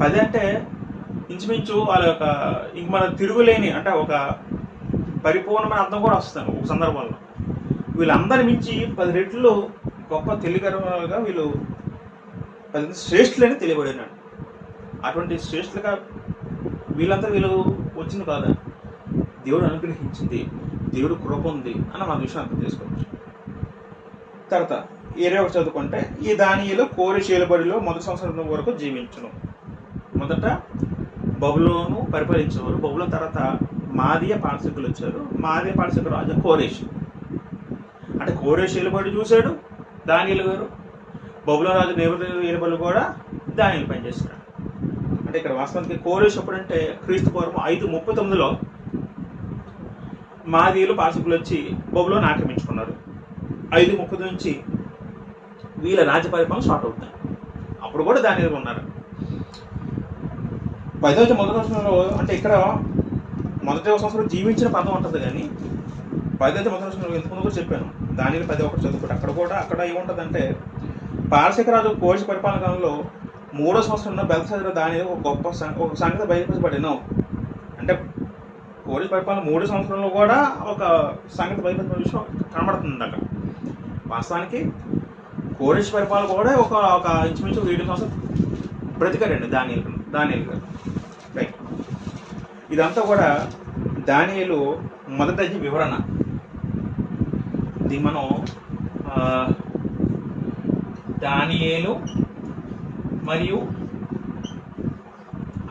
Speaker 1: 10 అంటే ఇంచుమించు వాళ్ళ యొక్క ఇంక మన తిరుగులేని అంటే ఒక పరిపూర్ణమైన అర్థం కూడా వస్తుంది ఒక సందర్భంలో. వీళ్ళందరి మించి 10 రెట్లు గొప్ప తెలియగలగా వీళ్ళు 10 శ్రేష్ఠులని తెలియబడినాడు. అటువంటి శ్రేష్ఠులుగా వీళ్ళు వచ్చింది కాదా, దేవుడు అనుగ్రహించింది, దేవుడు కృప ఉంది అని మన విషయం అర్థం చేసుకోవచ్చు. తర్వాత 21 చదువుకుంటే ఈ దానియేలు కోరెషు ఏలుబడిలో మొదటి సంవత్సరం వరకు జీవించును. మొదట బబులోను పరిపాలించేవారు. బబులోను తర్వాత మాదీయ పారసీకులు వచ్చారు. మాదీయ పారసీకుల రాజు కోరెషు. అంటే కోరెషు ఏలుబడి చూశాడు దానియేలు గారు. బబులోను రాజు ఏలుబడులు కూడా దానియేలు పనిచేస్తున్నాడు. అంటే ఇక్కడ వాస్తవానికి కోరెషు ఎప్పుడంటే క్రీస్తు పూర్వం 539లో మాదీయులు పారసీకులు వచ్చి బబులోను ఆక్రమించుకున్నారు. 530 నుంచి వీళ్ళ రాజ్య పరిపాలన స్టార్ట్ అవుతుంది. అప్పుడు కూడా దానియేలు ఉన్నారు. 10వ మొదటి సంవత్సరంలో అంటే ఇక్కడ మొదటి సంవత్సరం జీవించిన పదం ఉంటుంది, కానీ 10వ మొదటి సంవత్సరంలో ఇంతకుముందు కూడా చెప్పాను దానియేలు 10:1 చదువుకుంటే అక్కడ ఏముంటుందంటే పారసీక రాజు కోరిష పరిపాలన కాలంలో 3వ సంవత్సరంలో బెల్తషాజరు దానియేలు ఒక గొప్ప ఒక సంగతి బయలుపరచబడెను. అంటే కోరిష పరిపాలన 3వ సంవత్సరంలో కూడా ఒక సంగతి బయలుపరిచిన విషయం కనబడుతుంది అక్కడ. వాస్తవానికి కోరిష పరిపాలన కూడా ఒక ఇంచుమించు 7 సంవత్సరం బ్రతికాడండి దానియేలు గారు. రైట్. ఇదంతా కూడా దానియేలు మొదటి అధ్యాయం వివరణ. ఇది మనం దానియేలు మరియు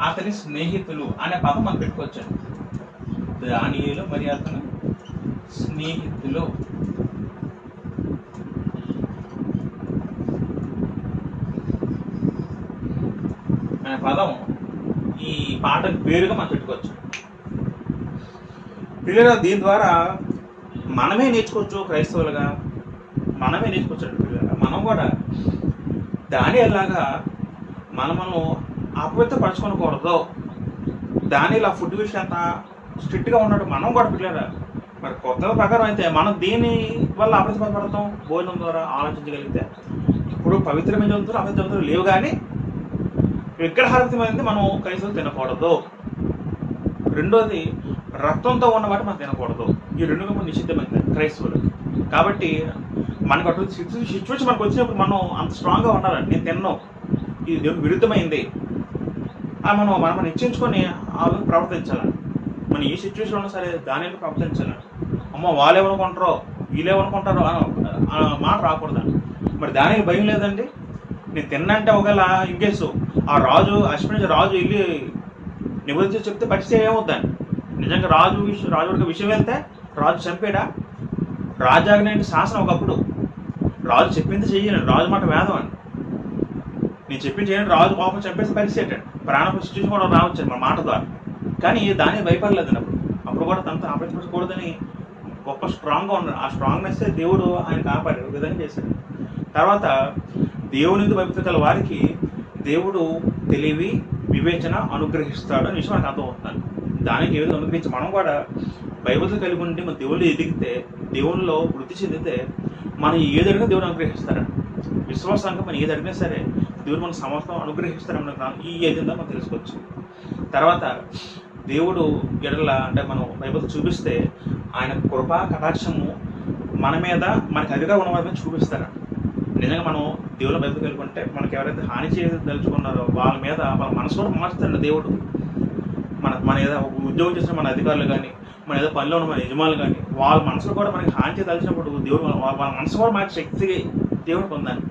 Speaker 1: అతని స్నేహితులు అనే పదం మనం పెట్టుకోవచ్చండి. దానియేలు మరియు అతని స్నేహితులు అనే పదం ఈ పాటకు పేరుగా మనం పెట్టుకోవచ్చు. పిల్లలు దీని ద్వారా మనమే నేర్చుకోవచ్చు. క్రైస్తవులుగా మనమే నేర్చుకోవచ్చు పిల్లలు. మనం కూడా దానియేలులాగా మనము అపవిత్రపరచుకోకూడదు. దానియేలు ఆ ఫుడ్ విషయం అంతా స్ట్రిక్ట్గా ఉన్నాడు. మనం కూడా పిల్లలు మరి కొత్త ప్రకారం అయితే మనం దీని వల్ల అపవిత్రపడతాం. భోజనం ద్వారా ఆలోచించగలిగితే ఇప్పుడు పవిత్రమైన జంతువులు అపవిత్ర జంతువులు లేవు, కానీ విగ్రహార్థమైంది మనం క్రైస్తవులు తినకూడదు. రెండోది రక్తంతో ఉన్న వాటి మనం తినకూడదు. ఈ రెండు మనం నిషిద్ధమైంది క్రైస్తవులకి. కాబట్టి మనకు అటు సిచ్యువేషన్ మనకు వచ్చినప్పుడు మనం అంత స్ట్రాంగ్గా ఉండాలండి. నేను తిన్నాను, ఇది దేవునికి విరుద్ధమైంది మనం నిశ్చయించుకొని ఆ ప్రవర్తించాలి. మనం ఏ సిచ్యువేషన్ ఉన్నా సరే దాని ప్రవర్తించాలి. అమ్మ వాళ్ళేమనుకుంటారో వీళ్ళేమనుకుంటారో మాట రాకూడదు. మరి దానికి భయం లేదండి. నేను తిన్నంటే ఒకవేళ ఇంకేసు ఆ రాజు అశ్విని రాజు వెళ్ళి నిబంధించి చెప్తే పరిస్థితి ఏమవుద్దండి? నిజంగా రాజు విషయం వెళ్తే రాజు చంపాడా? రాజాజ్ఞ అంటే శాసనం. ఒకప్పుడు రాజు చెప్పింది చెయ్యాలండి. రాజు మాట వేదం అండి. నేను చెప్పింది చేయండి, రాజు కోపం చంపేసి పరిస్థితి ఏంటండి? ప్రాణ సిచ్యువేషన్ కూడా రావచ్చండి మన మాట ద్వారా. కానీ దాన్ని భయపడలేదండి. అప్పుడు కూడా తనతో ఆపరించకూడదని గొప్ప స్ట్రాంగ్గా ఉన్నాడు. ఆ స్ట్రాంగ్నెస్ దేవుడు ఆయన కాపాడే విధంగా చేశాడు. తర్వాత దేవునికి భయపడగల వారికి దేవుడు తెలివి వివేచన అనుగ్రహిస్తాడు అని విషయం మనకు అర్థమవుతుంది. దానికి ఏ విధంగా అనుగ్రహించి మనం కూడా బైబిల్తో కలిగి ఉండి మన దేవుళ్ళు ఎదిగితే, దేవుళ్ళలో వృద్ధి చెందితే మనం ఏది అడిగినా దేవుడు అనుగ్రహిస్తారని విశ్వాసంగా మనం ఏది అడిగినా సరే దేవుడు మనకు సమస్తం అనుగ్రహిస్తారని ఈ ఏజెండా మనం తెలుసుకోవచ్చు. తర్వాత దేవుడు ఎడల అంటే మనం బైబిల్ చూపిస్తే ఆయన కృపా కటాక్షము మన మీద మనకి అధిగా ఉన్న వారి మీద చూపిస్తారని. నిజంగా మనం దేవుళ్ళ బైబిల్ కలుపుకుంటే మనకి ఎవరైతే హాని చేయదలుచుకున్నారో వాళ్ళ మీద వాళ్ళ మనసు కూడా మార్చుతాడు దేవుడు. మన ఏదో ఉద్యోగం చేసిన మన అధికారులు కానీ, మన ఏదో పనిలో ఉన్న మన యజమానులు కానీ, వాళ్ళ మనసులో కూడా మనకి హాని చేయదలిచినప్పుడు దేవుడు వాళ్ళ మనసు కూడా మనకి శక్తి దేవుడు పొందాలి.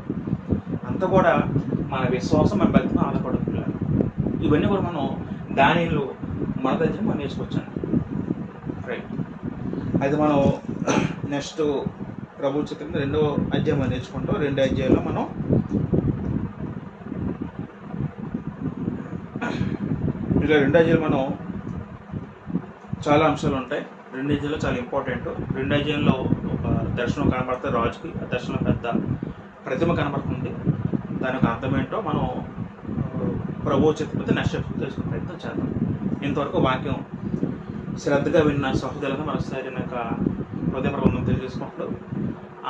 Speaker 1: అంతా కూడా మన విశ్వాసం మన భక్తిని ఆధారపడుతుంది. ఇవన్నీ కూడా మనం దానిలో మన దగ్గర మనం నేర్చుకోవచ్చండి. రైట్. అయితే మనం నెక్స్ట్ ప్రభు చిత్రం 2వ అధ్యాయం మనం నేర్చుకుంటాం. 2వ అధ్యాయంలో మనం ఇలా 2వ అధ్యాయంలో మనం చాలా అంశాలు ఉంటాయి. 2వ అధ్యాయంలో చాలా ఇంపార్టెంట్. 2వ అధ్యాయంలో ఒక దర్శనం కనబడుతుంది రాజుకి. ఆ దర్శనం పెద్ద ప్రతిమ కనబడుతుంది. దాని యొక్క అర్థం ఏంటో మనం ప్రభు చిత్రం నెక్స్ట్ తెలుసుకునే ప్రయత్నం చేద్దాం. ఇంతవరకు వాక్యం శ్రద్ధగా విన్న సహోదరులుగా మరొకసారి నాకు హృదయపూర్వక వందనం తెలియజేసుకుంటూ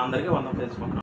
Speaker 1: అందరికీ వందనం తెలుసుకుంటున్నాను.